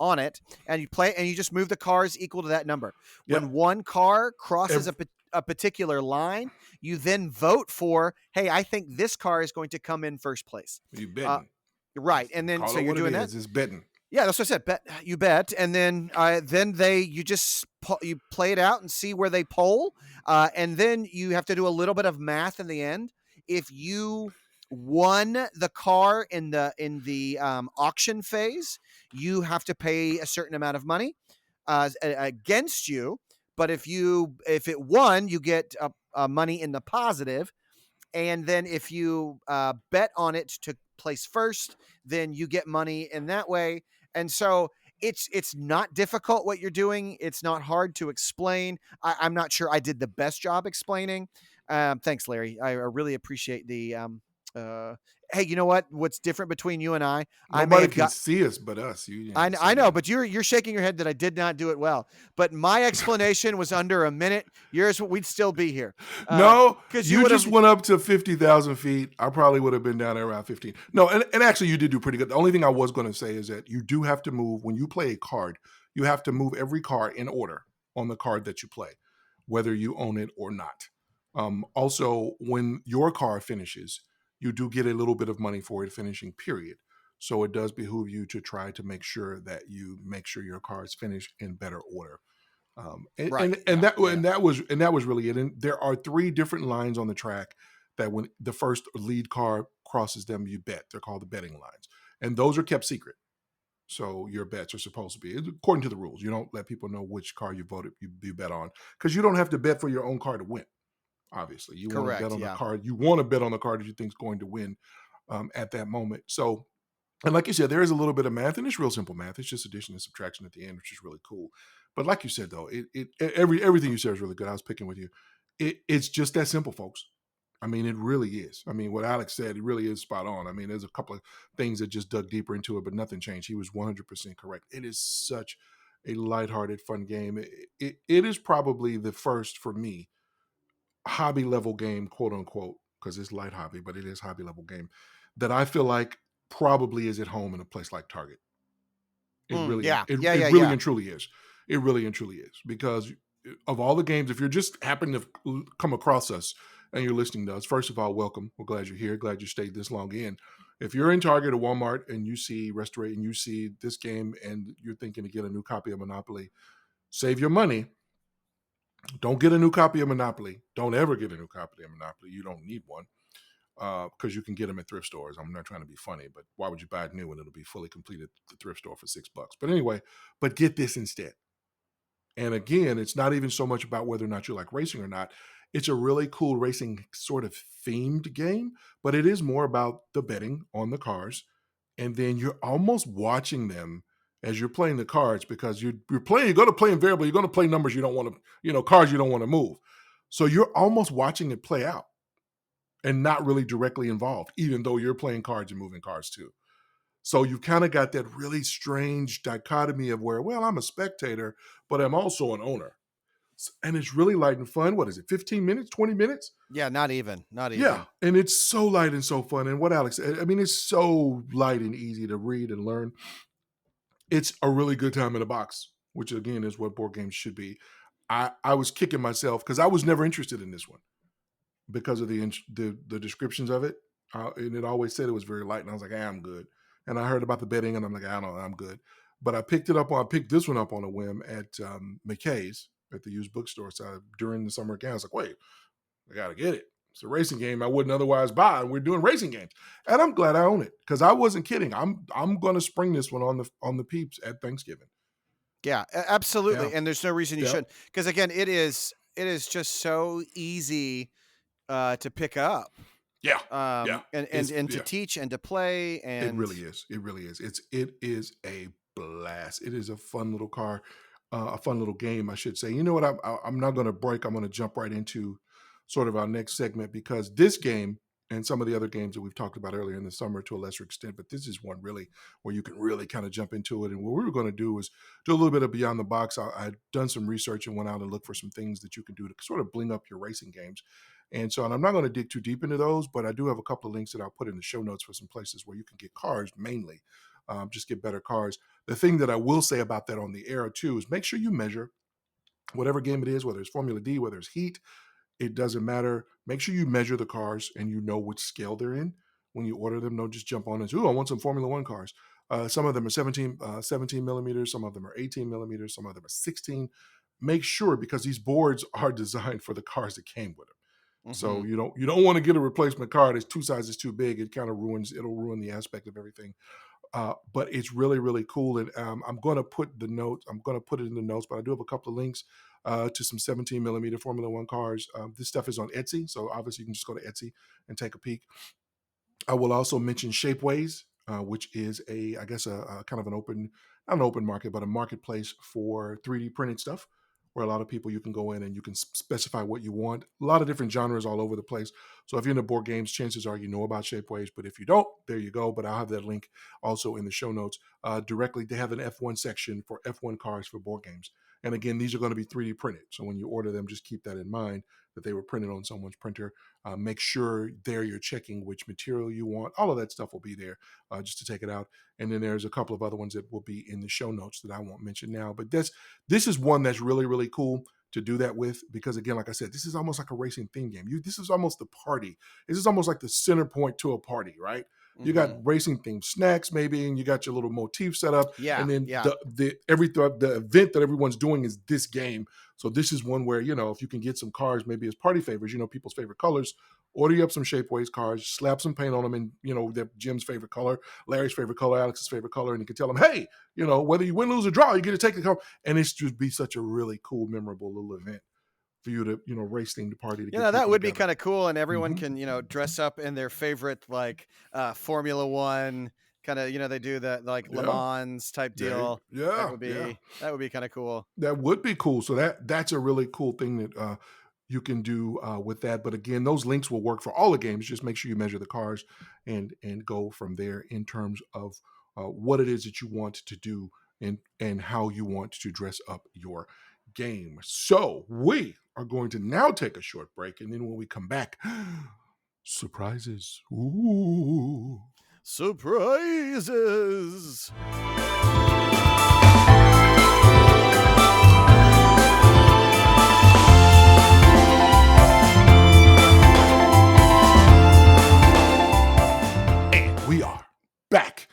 on it. And you play and you just move the cars equal to that number. Yeah. When one car crosses Ev- a particular line, you then vote for, hey, I think this car is going to come in first place. You Uh, betting. right. And then, Call so it you're what it doing that. is. It's betting. Yeah, that's what I said. Bet you bet, and then you just you play it out and see where they poll, and then you have to do a little bit of math in the end. If you won the car in the auction phase, you have to pay a certain amount of money against you. But if it won, you get money in the positive, and then if you bet on it to place first, then you get money in that way. And so it's not difficult what you're doing. It's not hard to explain. I'm not sure I did the best job explaining. Thanks, Larry. I really appreciate the uh, hey, you know what? What's different between you and I may Nobody have can got see us but us. You know, so I know, yeah. but you're shaking your head that I did not do it well. But my explanation was under a minute. Yours, we'd still be here. No, Because you you would just have. went up to 50,000 feet. I probably would have been down there around 15. No, and actually, you did do pretty good. The only thing I was going to say is that you do have to move, when you play a card, you have to move every card in order on the card that you play, whether you own it or not. Also, when your car finishes, you do get a little bit of money for it finishing, period. So it does behoove you to try to make sure that you make sure your cars finish in better order. And, Right. and and Yeah. that Yeah. and that was really it. And there are 3 different lines on the track that when the first lead car crosses them, you bet. They're called the betting lines, and those are kept secret. So your bets are supposed to be according to the rules. You don't let people know which car you bet on, because you don't have to bet for your own car to win. Obviously, you want to bet Correct. on the Yeah. card. You want to bet on the card that you think is going to win at that moment. So, and like you said, there is a little bit of math, and it's real simple math. It's just addition and subtraction at the end, which is really cool. But like you said, though, everything you said is really good. I was picking with you. It's just that simple, folks. I mean, it really is. I mean, what Alex said, it really is spot on. I mean, there's a couple of things that just dug deeper into it, but nothing changed. He was 100% correct. It is such a lighthearted, fun game. It is probably the first for me hobby level game, quote unquote, because it's light hobby, but it is hobby level game that I feel like probably is at home in a place like Target. It really, Yeah. it, Yeah. it Yeah. really Yeah. and truly is. It really and truly is, because of all the games, if you're just happen to come across us and you're listening to us, first of all, welcome. We're glad you're here. Glad you stayed this long in. If you're in Target or Walmart and you see Restaurate and you see this game and you're thinking to get a new copy of Monopoly, save your money. Don't get a new copy of Monopoly. Don't ever get a new copy of Monopoly. You don't need one, because you can get them at thrift stores. I'm not trying to be funny, but why would you buy it new when it'll be fully completed at the thrift store for $6? But anyway, but get this instead. And again, it's not even so much about whether or not you like racing or not. It's a really cool racing sort of themed game, but it is more about the betting on the cars. And then you're almost watching them as you're playing the cards, because you're going to play invariably, you're going to play numbers you don't want to, cards you don't want to move. So you're almost watching it play out and not really directly involved, even though you're playing cards and moving cards too. So you've kind of got that really strange dichotomy of where, well, I'm a spectator, but I'm also an owner. And it's really light and fun. What is it, 15 minutes, 20 minutes? Yeah. Not even. Not Yeah. even. And it's so light and so fun. And what Alex said, I mean, it's so light and easy to read and learn. It's a really good time in the box, which again is what board games should be. I was kicking myself because I was never interested in this one because of the descriptions of it. And it always said it was very light. And I was like, I'm good. And I heard about the betting and I'm like, I don't know, I'm good. But I picked this one up on a whim at McKay's at the used bookstore. So during the summer game, I was like, wait, I got to get it. It's a racing game I wouldn't otherwise buy. And we're doing racing games. And I'm glad I own it, because I wasn't kidding. I'm going to spring this one on the peeps at Thanksgiving. Yeah. Absolutely. Yeah. And there's no reason you Yep. shouldn't. Because again, it is just so easy to pick up. Yeah. And to teach and to play, and it really is. It really is. It is a blast. It is a fun little a fun little game, I should say. You know what? I'm not going to break. I'm going to jump right into sort of our next segment, because this game, and some of the other games that we've talked about earlier in the summer to a lesser extent. But this is one really where you can really kind of jump into it. And what we were going to do is do a little bit of beyond the box. I'd done some research and went out and looked for some things that you can do to sort of bling up your racing games. And I'm not going to dig too deep into those, but I do have a couple of links that I'll put in the show notes for some places where you can get cars mainly, just get better cars. The thing that I will say about that on the air too is make sure you measure whatever game it is, whether it's Formula D, whether it's Heat, it doesn't matter. Make sure you measure the cars and you know which scale they're in when you order them. Don't just jump on and say, "Oh, I want some Formula One cars." Some of them are 17 millimeters. Some of them are 18 millimeters. Some of them are 16. Make sure, because these boards are designed for the cars that came with them. So you don't want to get a replacement car that's 2 sizes too big. It kind of it'll ruin the aspect of everything. But it's really, really cool. And I'm going to put it in the notes, but I do have a couple of links to some 17 millimeter Formula One cars. This stuff is on Etsy. So obviously you can just go to Etsy and take a peek. I will also mention Shapeways, which is I guess a kind of not an open market, but a marketplace for 3D printed stuff, where a lot of people, you can go in and you can specify what you want. A lot of different genres all over the place. So if you're into board games, chances are you know about Shapeways. But if you don't, there you go. But I'll have that link also in the show notes. Directly, they have an F1 section for F1 cars for board games. And again, these are going to be 3D printed. So when you order them, just keep that in mind, that they were printed on someone's printer. Make sure there you're checking which material you want. All of that stuff will be there just to take it out. And then there's a couple of other ones that will be in the show notes that I won't mention now. But this is one that's really, really cool to do that with, because again, like I said, this is almost like a racing theme game. This is almost the party. This is almost like the center point to a party, right? You got racing themed snacks maybe, and you got your little motif set up. Yeah. And then the event that everyone's doing is this game. So this is one where, if you can get some cars maybe as party favors, people's favorite colors, order you up some Shapeways cars, slap some paint on them in, Jim's favorite color, Larry's favorite color, Alex's favorite color, and you can tell them, hey, whether you win, lose, or draw, you get to take the car. And it's just be such a really cool, memorable little event for you to, race themed party. That would be kind of cool. And everyone can, dress up in their favorite, Formula One kind of, they do the Le Mans type deal. Yeah. That would be kind of cool. That would be cool. So that's a really cool thing that you can do with that. But again, those links will work for all the games. Just make sure you measure the cars and go from there in terms of what it is that you want to do and how you want to dress up your game. So we are going to now take a short break, and then when we come back, surprises. Ooh. Surprises. And we are back.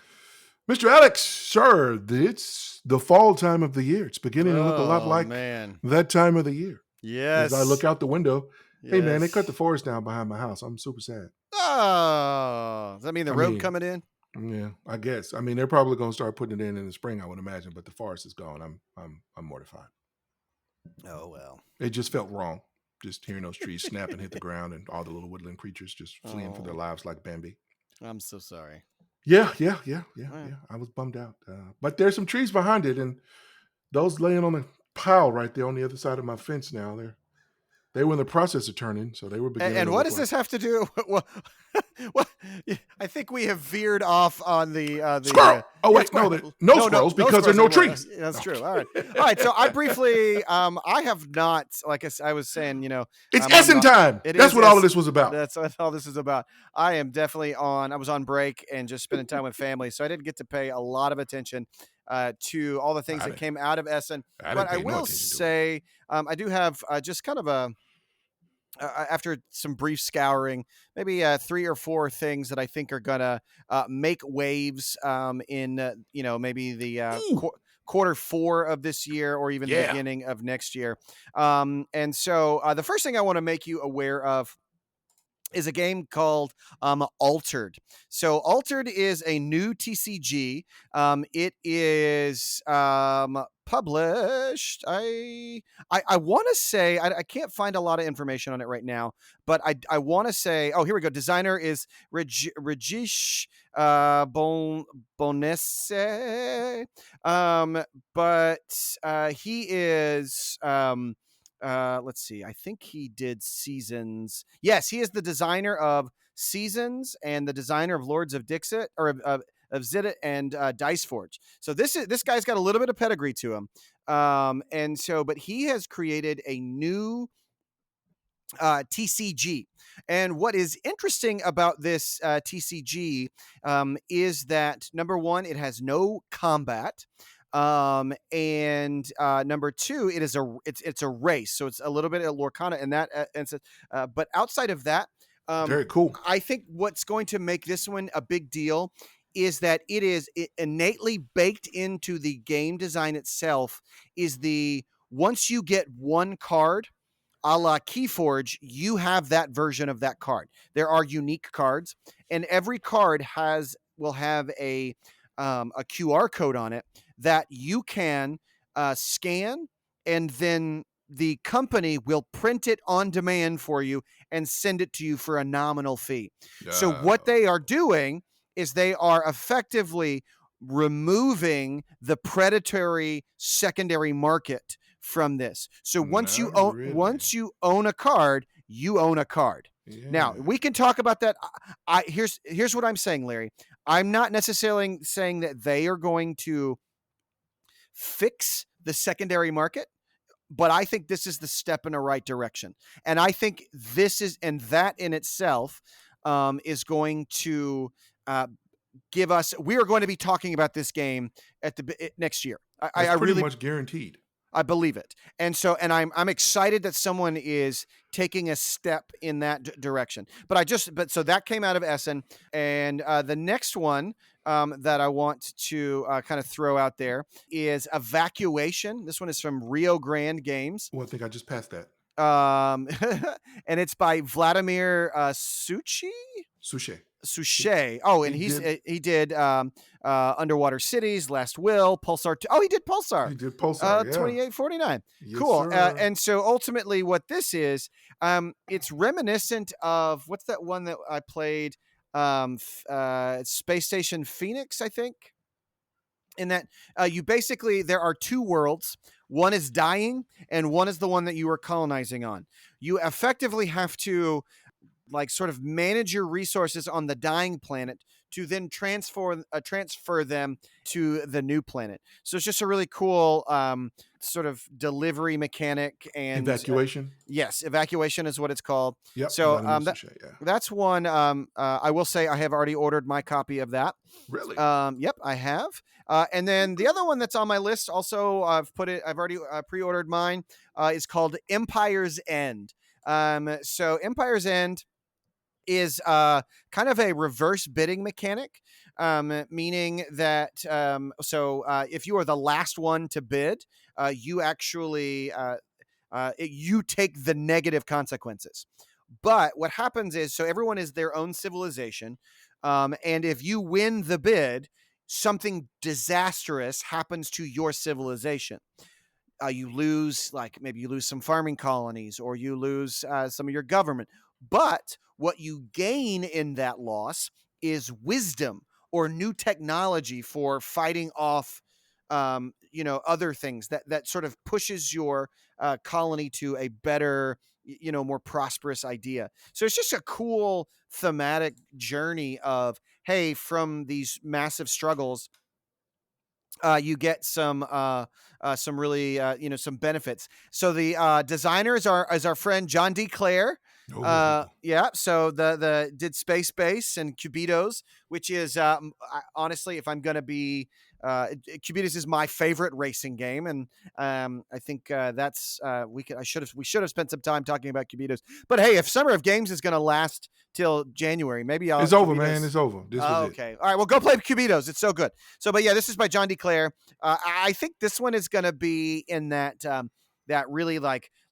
Mr. Alex, sir, it's the fall time of the year. It's beginning to look a lot like that time of the year. Yes. As I look out the window, hey, man, they cut the forest down behind my house. I'm super sad. Oh, does that mean the road coming in? Yeah, I guess. I mean, they're probably going to start putting it in the spring, I would imagine, but the forest is gone. I'm mortified. Oh, well. It just felt wrong. Just hearing those trees snap and hit the ground and all the little woodland creatures just fleeing for their lives like Bambi. I'm so sorry. Yeah. I was bummed out. But there's some trees behind it, and those laying on a pile right there on the other side of my fence now, they were in the process of turning, so they were beginning. And what does this have to do? Well, I think we have veered off on the squirrel. Oh wait, no squirrels because there are no trees. That's true. All right. So I briefly, I have not, like I was saying, it's Essen time. That's what all of this was about. That's what all this is about. I am definitely I was on break and just spending time with family, so I didn't get to pay a lot of attention to all the things that came out of Essen. But I will say, I do have just kind of after some brief scouring, maybe 3 or 4 things that I think are gonna make waves in maybe the quarter 4 of this year or even the beginning of next year. And so the first thing I want to make you aware of is a game called Altered. So Altered is a new TCG. It is published. I want to say, I can't find a lot of information on it right now, but I want to say, oh, here we go. Designer is Rajesh Bonesse. But he is let's see. I think he did Seasons. Yes, he is the designer of Seasons and the designer of Lords of Dixit or of Zidit and Dice Forge. So this guy's got a little bit of pedigree to him. But he has created a new TCG. And what is interesting about this TCG is that number one, it has no combat. And number two, it's a race, so it's a little bit of Lorcana and that. But outside of that, Very cool. I think what's going to make this one a big deal is that it innately baked into the game design itself. Is the once you get one card, a la Keyforge, you have that version of that card. There are unique cards, and every card will have a QR code on it that you can scan, and then the company will print it on demand for you and send it to you for a nominal fee. So what they are doing is they are effectively removing the predatory secondary market from this. So once you own a card, you own a card. Yeah. Now, we can talk about that. Here's what I'm saying, Larry. I'm not necessarily saying that they are going to fix the secondary market, but I think this is the step in the right direction. And I think that in itself is going to give us. We are going to be talking about this game next year. I pretty much guaranteed. I believe it. And I'm excited that someone is taking a step in that direction. So that came out of Essen. And the next one that I want to kind of throw out there is Evacuation. This one is from Rio Grande Games. Well, I think I just passed that. And it's by Vladimir Suchet. Oh, and he did Underwater Cities, Last Will, Pulsar. He did Pulsar. He did Pulsar. 2849. Yes, cool. Sir. And so ultimately, what this is, it's reminiscent of what's that one that I played? Space Station Phoenix, I think. In that, there are two worlds. One is dying, and one is the one that you are colonizing on. You effectively have to sort of manage your resources on the dying planet to then transfer them to the new planet. So it's just a really cool sort of delivery mechanic and evacuation. Yes, evacuation is what it's called. Yep. So that's one. I will say I have already ordered my copy of that. Really? Yep, I have. And then the other one that's on my list, also I've already pre-ordered mine. Is called Empire's End. So Empire's End is kind of a reverse bidding mechanic, meaning that if you are the last one to bid, you actually you take the negative consequences. But what happens is, so everyone is their own civilization, and if you win the bid, something disastrous happens to your civilization. You lose, maybe you lose some farming colonies, or you lose some of your government. But what you gain in that loss is wisdom or new technology for fighting off, other things that sort of pushes your colony to a better, more prosperous idea. So it's just a cool thematic journey of, hey, from these massive struggles, you get some really, some benefits. So the designer is our friend John D. Clare. Yeah. So the did Space Base and Cubitos, which is honestly, if I'm going to be, Cubitos is my favorite racing game, and I think that's we should have spent some time talking about Cubitos. But hey, if Summer of Games is going to last till January, maybe I'll. It's over, man. It's over. Okay. All right. Well, go play Cubitos. It's so good. So, but yeah, this is by John D. Clare. I think this one is going to be in that that really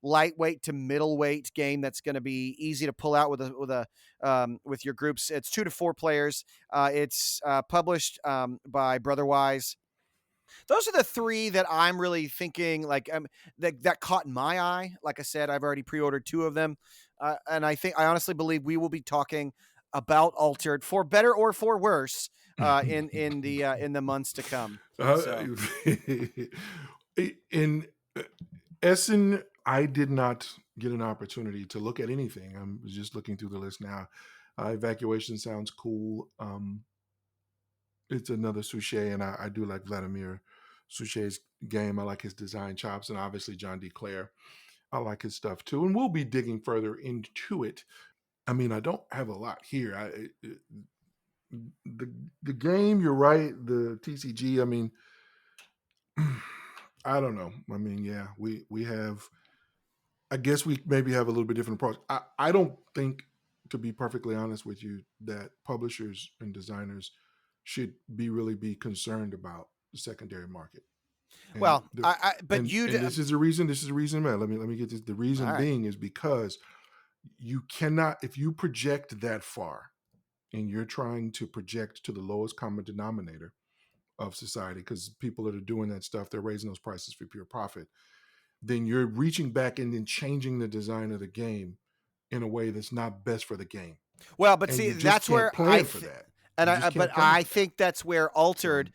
lightweight to middleweight game that's going to be easy to pull out with your groups. It's 2 to 4 players. It's published by Brotherwise. Those are the 3 that I'm really thinking that caught my eye. Like I said, I've already pre-ordered 2 of them, and I honestly believe we will be talking about Altered, for better or for worse, in the months to come. In Essen, I did not get an opportunity to look at anything. I'm just looking through the list now. Evacuation sounds cool. It's another Suchet, and I do like Vladimir Suchet's game. I like his design chops, and obviously John D. Clare. I like his stuff too, and we'll be digging further into it. I mean, I don't have a lot here. The the game, you're right. The TCG. I mean, I don't know. I mean, yeah, we have. I guess we maybe have a little bit different approach. I don't think, to be perfectly honest with you, that publishers and designers should really be concerned about the secondary market. And Well, but and this is the reason. This is the reason, man. Let me get this. The all reason right. being is because you cannot, if you project that far, and you're trying to project to the lowest common denominator of society, because people that are doing that stuff, they're raising those prices for pure profit. Then you're reaching back and then changing the design of the game in a way that's not best for the game. Well, but And see, you just that's can't where plan for that. and You just can't but plan I for that. think that's where Altered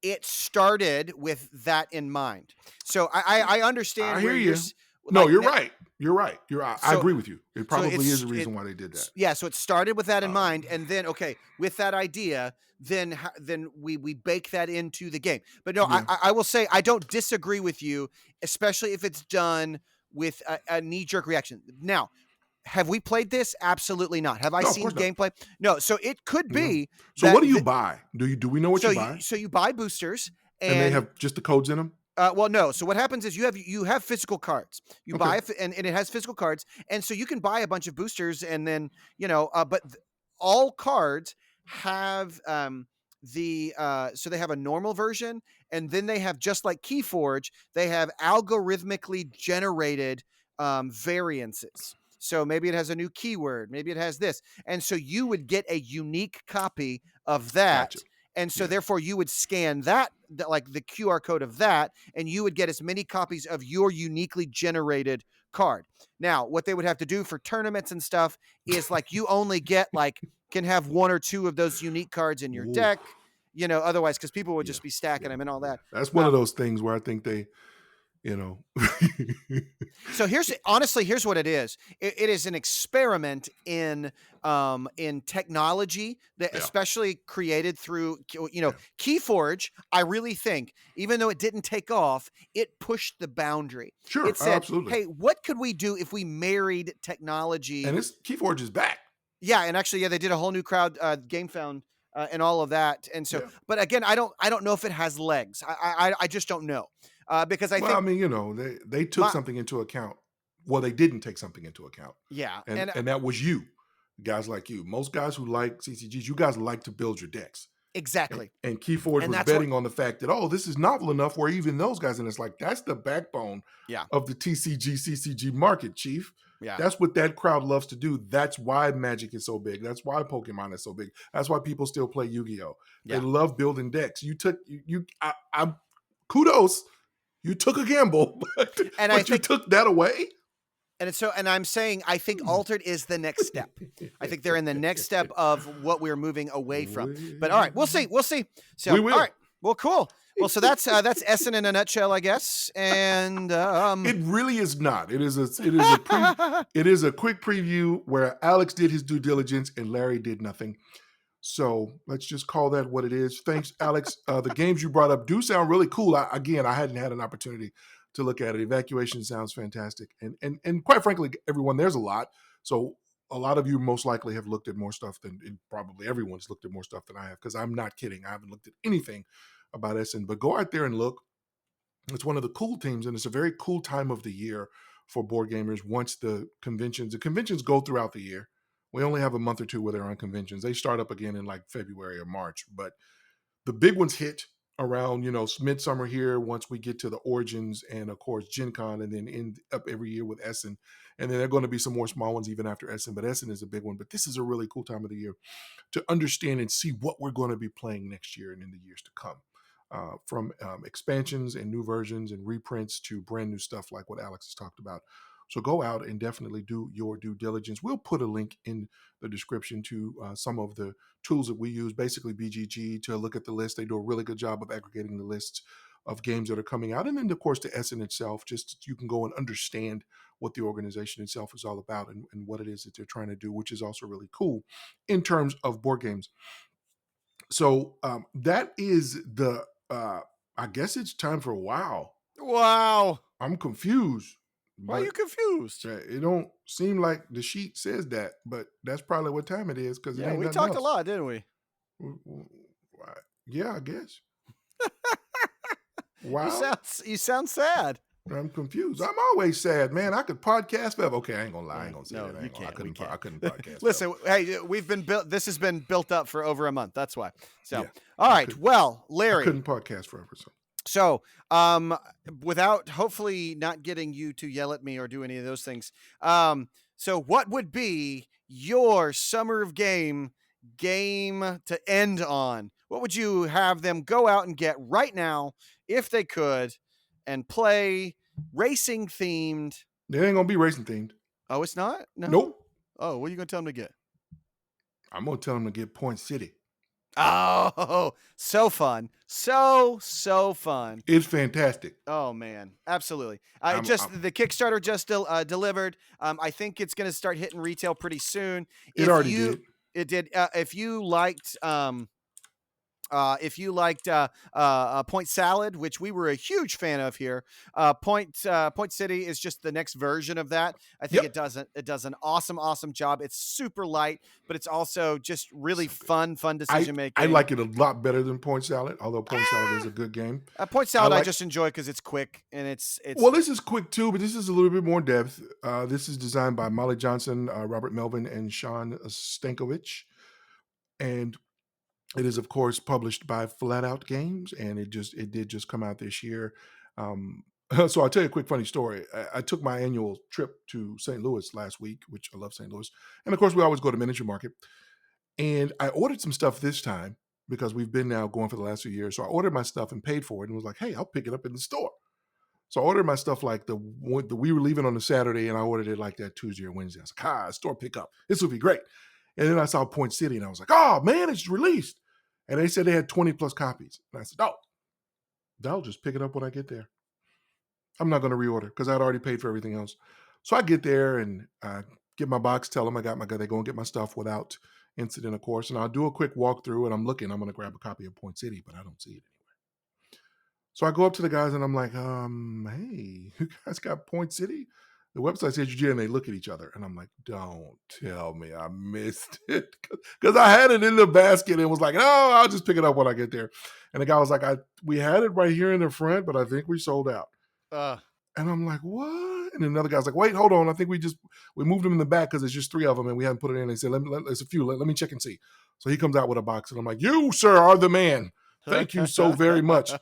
it started with that in mind. So I understand I where hear you're you. No, like you're right. You're right. I so agree with you. It so probably is it's the reason why they did that. yeah, so it started with that in mind, Um, and then okay, with that idea, then we bake that into the game. But no, yeah. I will say I don't disagree with you, especially if it's done with a knee jerk reaction. Now, have we played this? Absolutely not. Have I No, of seen course not. gameplay? No. So it could No. be So that what do you buy? Do we know what you buy? so you buy boosters And they and have just the codes in them? well, no. So what happens is you have physical cards. You Okay. buy and it has physical cards, and so you can buy a bunch of boosters, and then but all cards have so they have a normal version, and then they have, just like Keyforge, they have algorithmically generated variances. So maybe it has a new keyword, maybe it has this, and so you would get a unique copy of that. Gotcha. And so Yeah. therefore you would scan that, like the QR code of that, and you would get as many copies of your uniquely generated card. Now, what they would have to do for tournaments and stuff is like you only get can have one or two of those unique cards in your Ooh, deck, otherwise, because people would yeah. just be stacking Yeah. them and all that. That's one of those things where I think they, So here's what it is. It is an experiment in technology that Yeah. especially created through Yeah. Keyforge. I really think, even though it didn't take off, it pushed the boundary. Sure. It said, Absolutely. "Hey, what could we do if we married technology?" And this Keyforge is back. Yeah, and actually, yeah, they did a whole new crowd game found and all of that. And so, Yeah. but again, I don't know if it has legs. I just don't know because I Well, I think mean, they took something into account. Well, they didn't take something into account. yeah, And that was you. Guys like you. Most guys who like CCGs, you guys like to build your decks. exactly. And Keyforge And was that's what betting on the fact that, oh, this is novel enough where even those guys, and it's like, that's the backbone Yeah. of the TCG, CCG market, Chief. Yeah. That's what that crowd loves to do. That's why Magic is so big. That's why Pokemon is so big. That's why people still play Yu-Gi-Oh. Yeah. They love building decks. You took I kudos. You took a gamble, but I you think took that away. and I'm saying I think Altered is the next step. I think they're in the next step of what we're moving away from. But all right, we'll see. So We will. all right. Well, cool. Well, so that's Essen in a nutshell, I guess. And It really is not. It is a quick preview where Alex did his due diligence and Larry did nothing. So let's just call that what it is. Thanks, Alex. The games you brought up do sound really cool. I hadn't had an opportunity to look at it. Evacuation sounds fantastic, and quite frankly, everyone, there's a lot. So a lot of you most likely have looked at more stuff than, and probably everyone's looked at more stuff than I have, because I'm not kidding. I haven't looked at anything about Essen, but go out there and look. It's one of the cool teams, and it's a very cool time of the year for board gamers. Once the conventions go throughout the year. We only have a month or two where they're on conventions. They start up again in like February or March, but the big ones hit around, midsummer here, once we get to the Origins and of course Gen Con, and then end up every year with Essen. And then there are going to be some more small ones even after Essen, but Essen is a big one. But this is a really cool time of the year to understand and see what we're going to be playing next year and in the years to come. From expansions and new versions and reprints to brand new stuff like what Alex has talked about. So go out and definitely do your due diligence. We'll put a link in the description to some of the tools that we use, basically BGG, to look at the list. They do a really good job of aggregating the lists of games that are coming out. And then, of course, the Essen itself, just you can go and understand what the organization itself is all about and what it is that they're trying to do, which is also really cool in terms of board games. So that is the, I guess it's time for wow. Wow. I'm confused. Why are you confused? It don't seem like the sheet says that, but that's probably what time it is because yeah, we talked a lot, didn't we? Yeah, I guess. Wow. You sound sad. I'm confused. I'm always sad, man. I could podcast forever. Okay, I ain't gonna lie. I ain't gonna say No, that. you can't. I couldn't podcast. Listen, hey, we've been built. This has been built up for over a month. That's why. So, Yeah, all right. Well, Larry, I couldn't podcast forever. So, without hopefully not getting you to yell at me or do any of those things. So what would be your summer of game to end on? What would you have them go out and get right now if they could and play racing themed? It ain't gonna be racing themed. Oh, it's not? No. Nope. Oh, what are you gonna tell them to get? I'm gonna tell them to get Point City. Oh, so fun. So fun. It's fantastic. Oh man, absolutely. The Kickstarter just delivered. I think it's going to start hitting retail pretty soon. It already did. It did. If you liked Point Salad, which we were a huge fan of here, Point City is just the next version of that. I think it does an awesome job. It's super light, but it's also just really fun decision making. I like it a lot better than Point Salad, although Point Salad is a good game. Point Salad I just enjoy because it's quick and it's. Well, this is quick too, but this is a little bit more depth. This is designed by Molly Johnson, Robert Melvin, and Sean Stankovich, and it is, of course, published by Flat Out Games, and it did just come out this year. So I'll tell you a quick funny story. I took my annual trip to St. Louis last week, which I love St. Louis. And of course, we always go to Miniature Market. And I ordered some stuff this time because we've been now going for the last few years. So I ordered my stuff and paid for it and was like, hey, I'll pick it up in the store. So I ordered my stuff like we were leaving on a Saturday, and I ordered it like that Tuesday or Wednesday. I was like, store pickup. This will be great. And then I saw Point City, and I was like, oh, man, it's released. And they said they had 20 plus copies. And I said, oh, I'll just pick it up when I get there. I'm not going to reorder because I'd already paid for everything else. So I get there and get my box, tell them they go and get my stuff without incident, of course. And I'll do a quick walkthrough, and I'm going to grab a copy of Point City, but I don't see it anywhere. So I go up to the guys and I'm like, hey, you guys got Point City? The website says you did, and they look at each other. And I'm like, don't tell me I missed it. Because I had it in the basket and was like, oh, I'll just pick it up when I get there. And the guy was like, we had it right here in the front, but I think we sold out. And I'm like, what? And another guy's like, wait, hold on. I think we moved them in the back because there's just 3 of them and we hadn't put it in. They said, there's a few. Let me check and see. So he comes out with a box and I'm like, you, sir, are the man. Thank you so very much.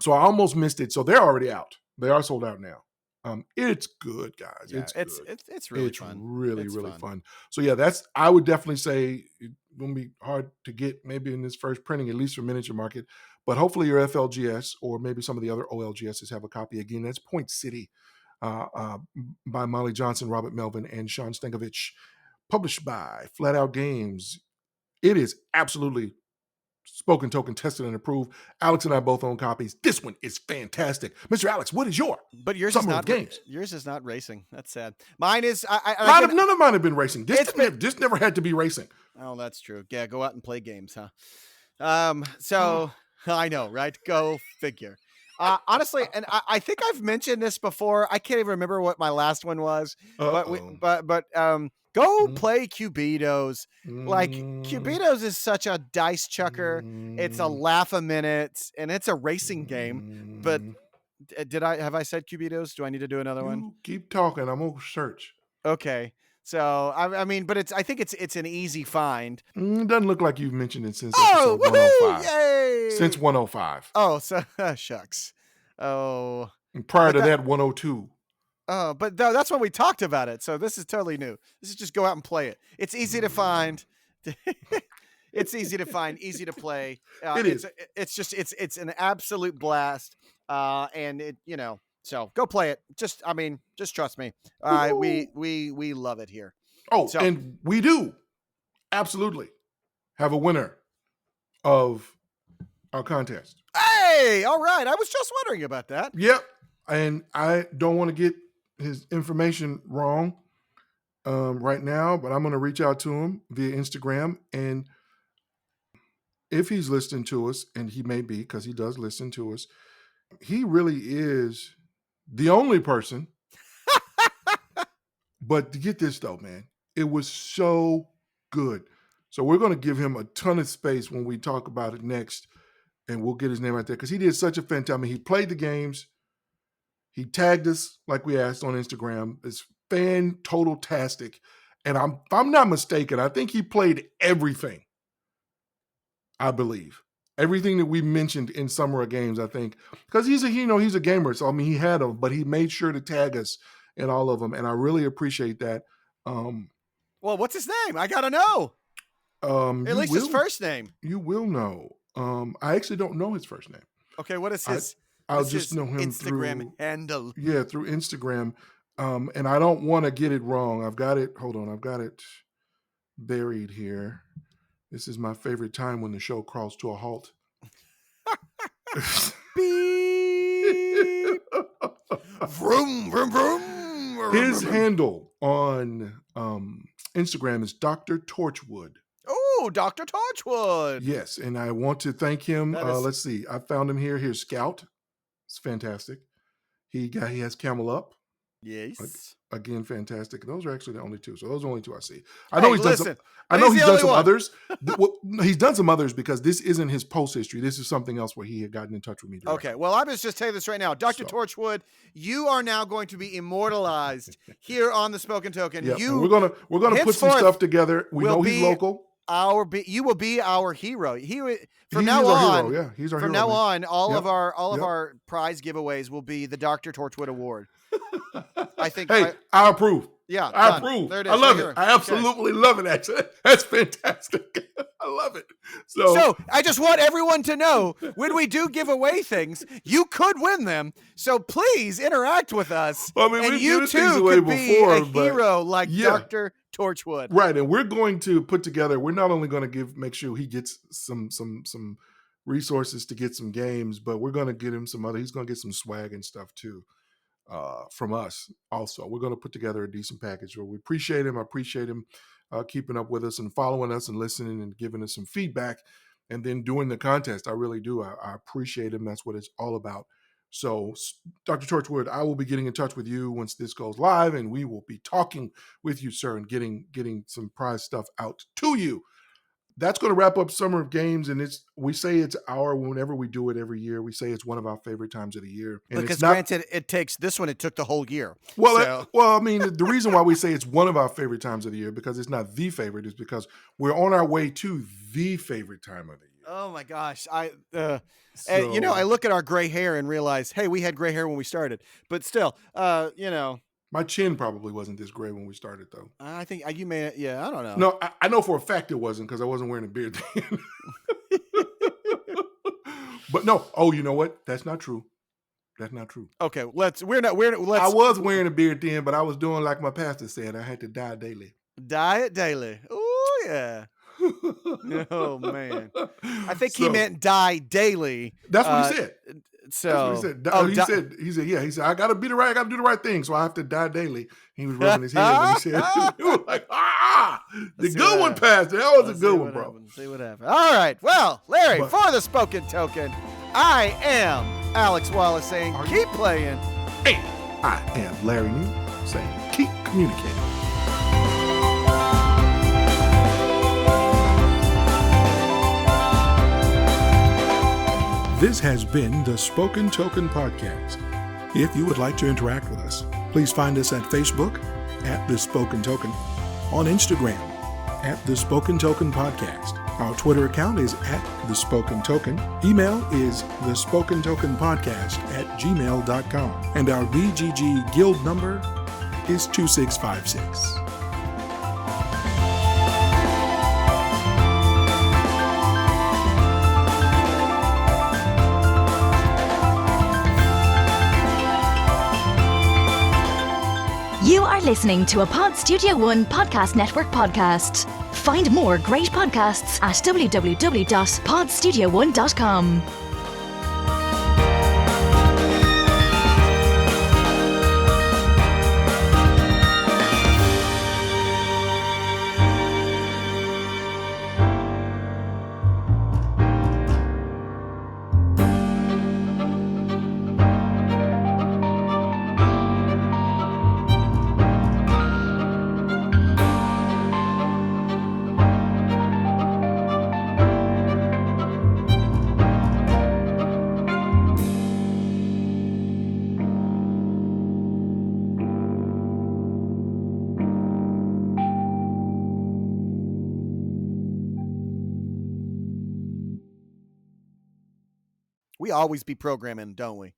So I almost missed it. So they're already out. They are sold out now. It's good, guys. Yeah, it's really fun. Really fun. So yeah, I would definitely say it's gonna be hard to get maybe in this first printing, at least for Miniature Market. But hopefully your FLGS or maybe some of the other OLGSs have a copy. Again, that's Point City by Molly Johnson, Robert Melvin, and Sean Stankovich, published by Flat Out Games. It is absolutely spoken token, tested and approved. Alex and I both own copies. This one is fantastic. Mr. Alex, what is yours? But yours is not games. Yours is not racing. That's sad. Mine is. None of mine have been racing. This never had to be racing. Oh, that's true. Yeah, go out and play games, huh? So I know, right? Go figure. Honestly, and I think I've mentioned this before. I can't even remember what my last one was. But go play Cubitos. Like, Cubitos is such a dice chucker. It's a laugh a minute, and it's a racing game. But have I said Cubitos? Do I need to do another one? Keep talking. I'm gonna search. Okay. So I mean, but I think it's an easy find. It doesn't look like you've mentioned it since episode 105. Yay! Since 105. Oh, so shucks. Oh. And prior to that, 102. Oh, but that's when we talked about it. So this is totally new. This is just go out and play it. It's easy to find. It's easy to find, easy to play. It's an absolute blast. And so go play it. Just trust me. We love it here. Oh, so, and we do absolutely have a winner of our contest. Hey, all right. I was just wondering about that. Yep. And I don't want to get his information wrong right now, but I'm going to reach out to him via Instagram. And if he's listening to us, and he may be because he does listen to us, he really is the only person. But to get this though, man, it was so good. So we're going to give him a ton of space when we talk about it next, and we'll get his name right there because he did such a fantastic. I mean, he played the games. He tagged us like we asked on Instagram. It's fan-total-tastic. And if I'm not mistaken, I think he played everything, I believe. Everything that we mentioned in Summer of Games, I think. Because he's a gamer. So, I mean, he had them, but he made sure to tag us in all of them. And I really appreciate that. Well, what's his name? I got to know. At least his first name. You will know. I actually don't know his first name. Okay, what is his? I'll just know him Instagram handle. Yeah, through Instagram. And I don't want to get it wrong. I've got it. Hold on. I've got it buried here. This is my favorite time when the show crawls to a halt. Beep. Vroom, vroom, vroom. His handle on Instagram is Dr. Torchwood. Oh, Dr. Torchwood. Yes, and I want to thank him. Let's see. I found him here. Here's Scout. It's fantastic. He has Camel Up. Yes. Again, fantastic. Those are actually the only two. So those are the only two I see. I know he's done some others. He's done some others because this isn't his post history. This is something else where he had gotten in touch with me directly. Okay. Well, I'm just tell you this right now. Dr. Torchwood, you are now going to be immortalized here on the Spoken Token. Yep. We're gonna put some stuff together. We know he's local. You will be our hero. From now on, all of our prize giveaways will be the Dr. Torchwood Award. I think. Hey, I approve. Yeah, I approve. There it is. I love it. I absolutely love it. Actually, that's fantastic. I love it. So I just want everyone to know when we do give away things, you could win them. So please interact with us. Well, I mean, and you too could be a hero like Dr. Torchwood. Right, and we're going to put together. We're not only going to make sure he gets some resources to get some games, but we're going to get him some other. He's going to get some swag and stuff too. From us also. We're going to put together a decent package. Well, we appreciate him. I appreciate him keeping up with us and following us and listening and giving us some feedback and then doing the contest. I really do. I appreciate him. That's what it's all about. So, Dr. Torchwood, I will be getting in touch with you once this goes live, and we will be talking with you, sir, and getting some prize stuff out to you. That's going to wrap up Summer of Games, and we say it's whenever we do it every year, we say it's one of our favorite times of the year. And because granted, it took the whole year. Well, I mean, the reason why we say it's one of our favorite times of the year, because it's not the favorite, is because we're on our way to the favorite time of the year. Oh my gosh. I look at our gray hair and realize, hey, we had gray hair when we started, but still, my chin probably wasn't this gray when we started, though. I think you may, I don't know. No, I know for a fact it wasn't because I wasn't wearing a beard then. But no, you know what? That's not true. That's not true. Okay, let's. I was wearing a beard then, but I was doing like my pastor said. I had to diet daily. Diet daily. Oh yeah. Oh man. I think he meant die daily. That's what he said. So that's what he said. He said, I gotta do the right thing, so I have to die daily. He was rubbing his head when he said he was like, the good one, Pastor. That was a good one, bro. See what happens. All right. Well, Larry, for the Spoken Token, I am Alex Wallace saying keep playing. Hey, I am Larry New saying keep communicating. This has been the Spoken Token Podcast. If you would like to interact with us, please find us at Facebook at The Spoken Token, on Instagram at The Spoken Token Podcast. Our Twitter account is at The Spoken Token. Email is thespokentokenpodcast@gmail.com. And our BGG guild number is 2656. You are listening to a Pod Studio One Podcast Network podcast. Find more great podcasts at www.podstudio1.com. We always be programming, don't we?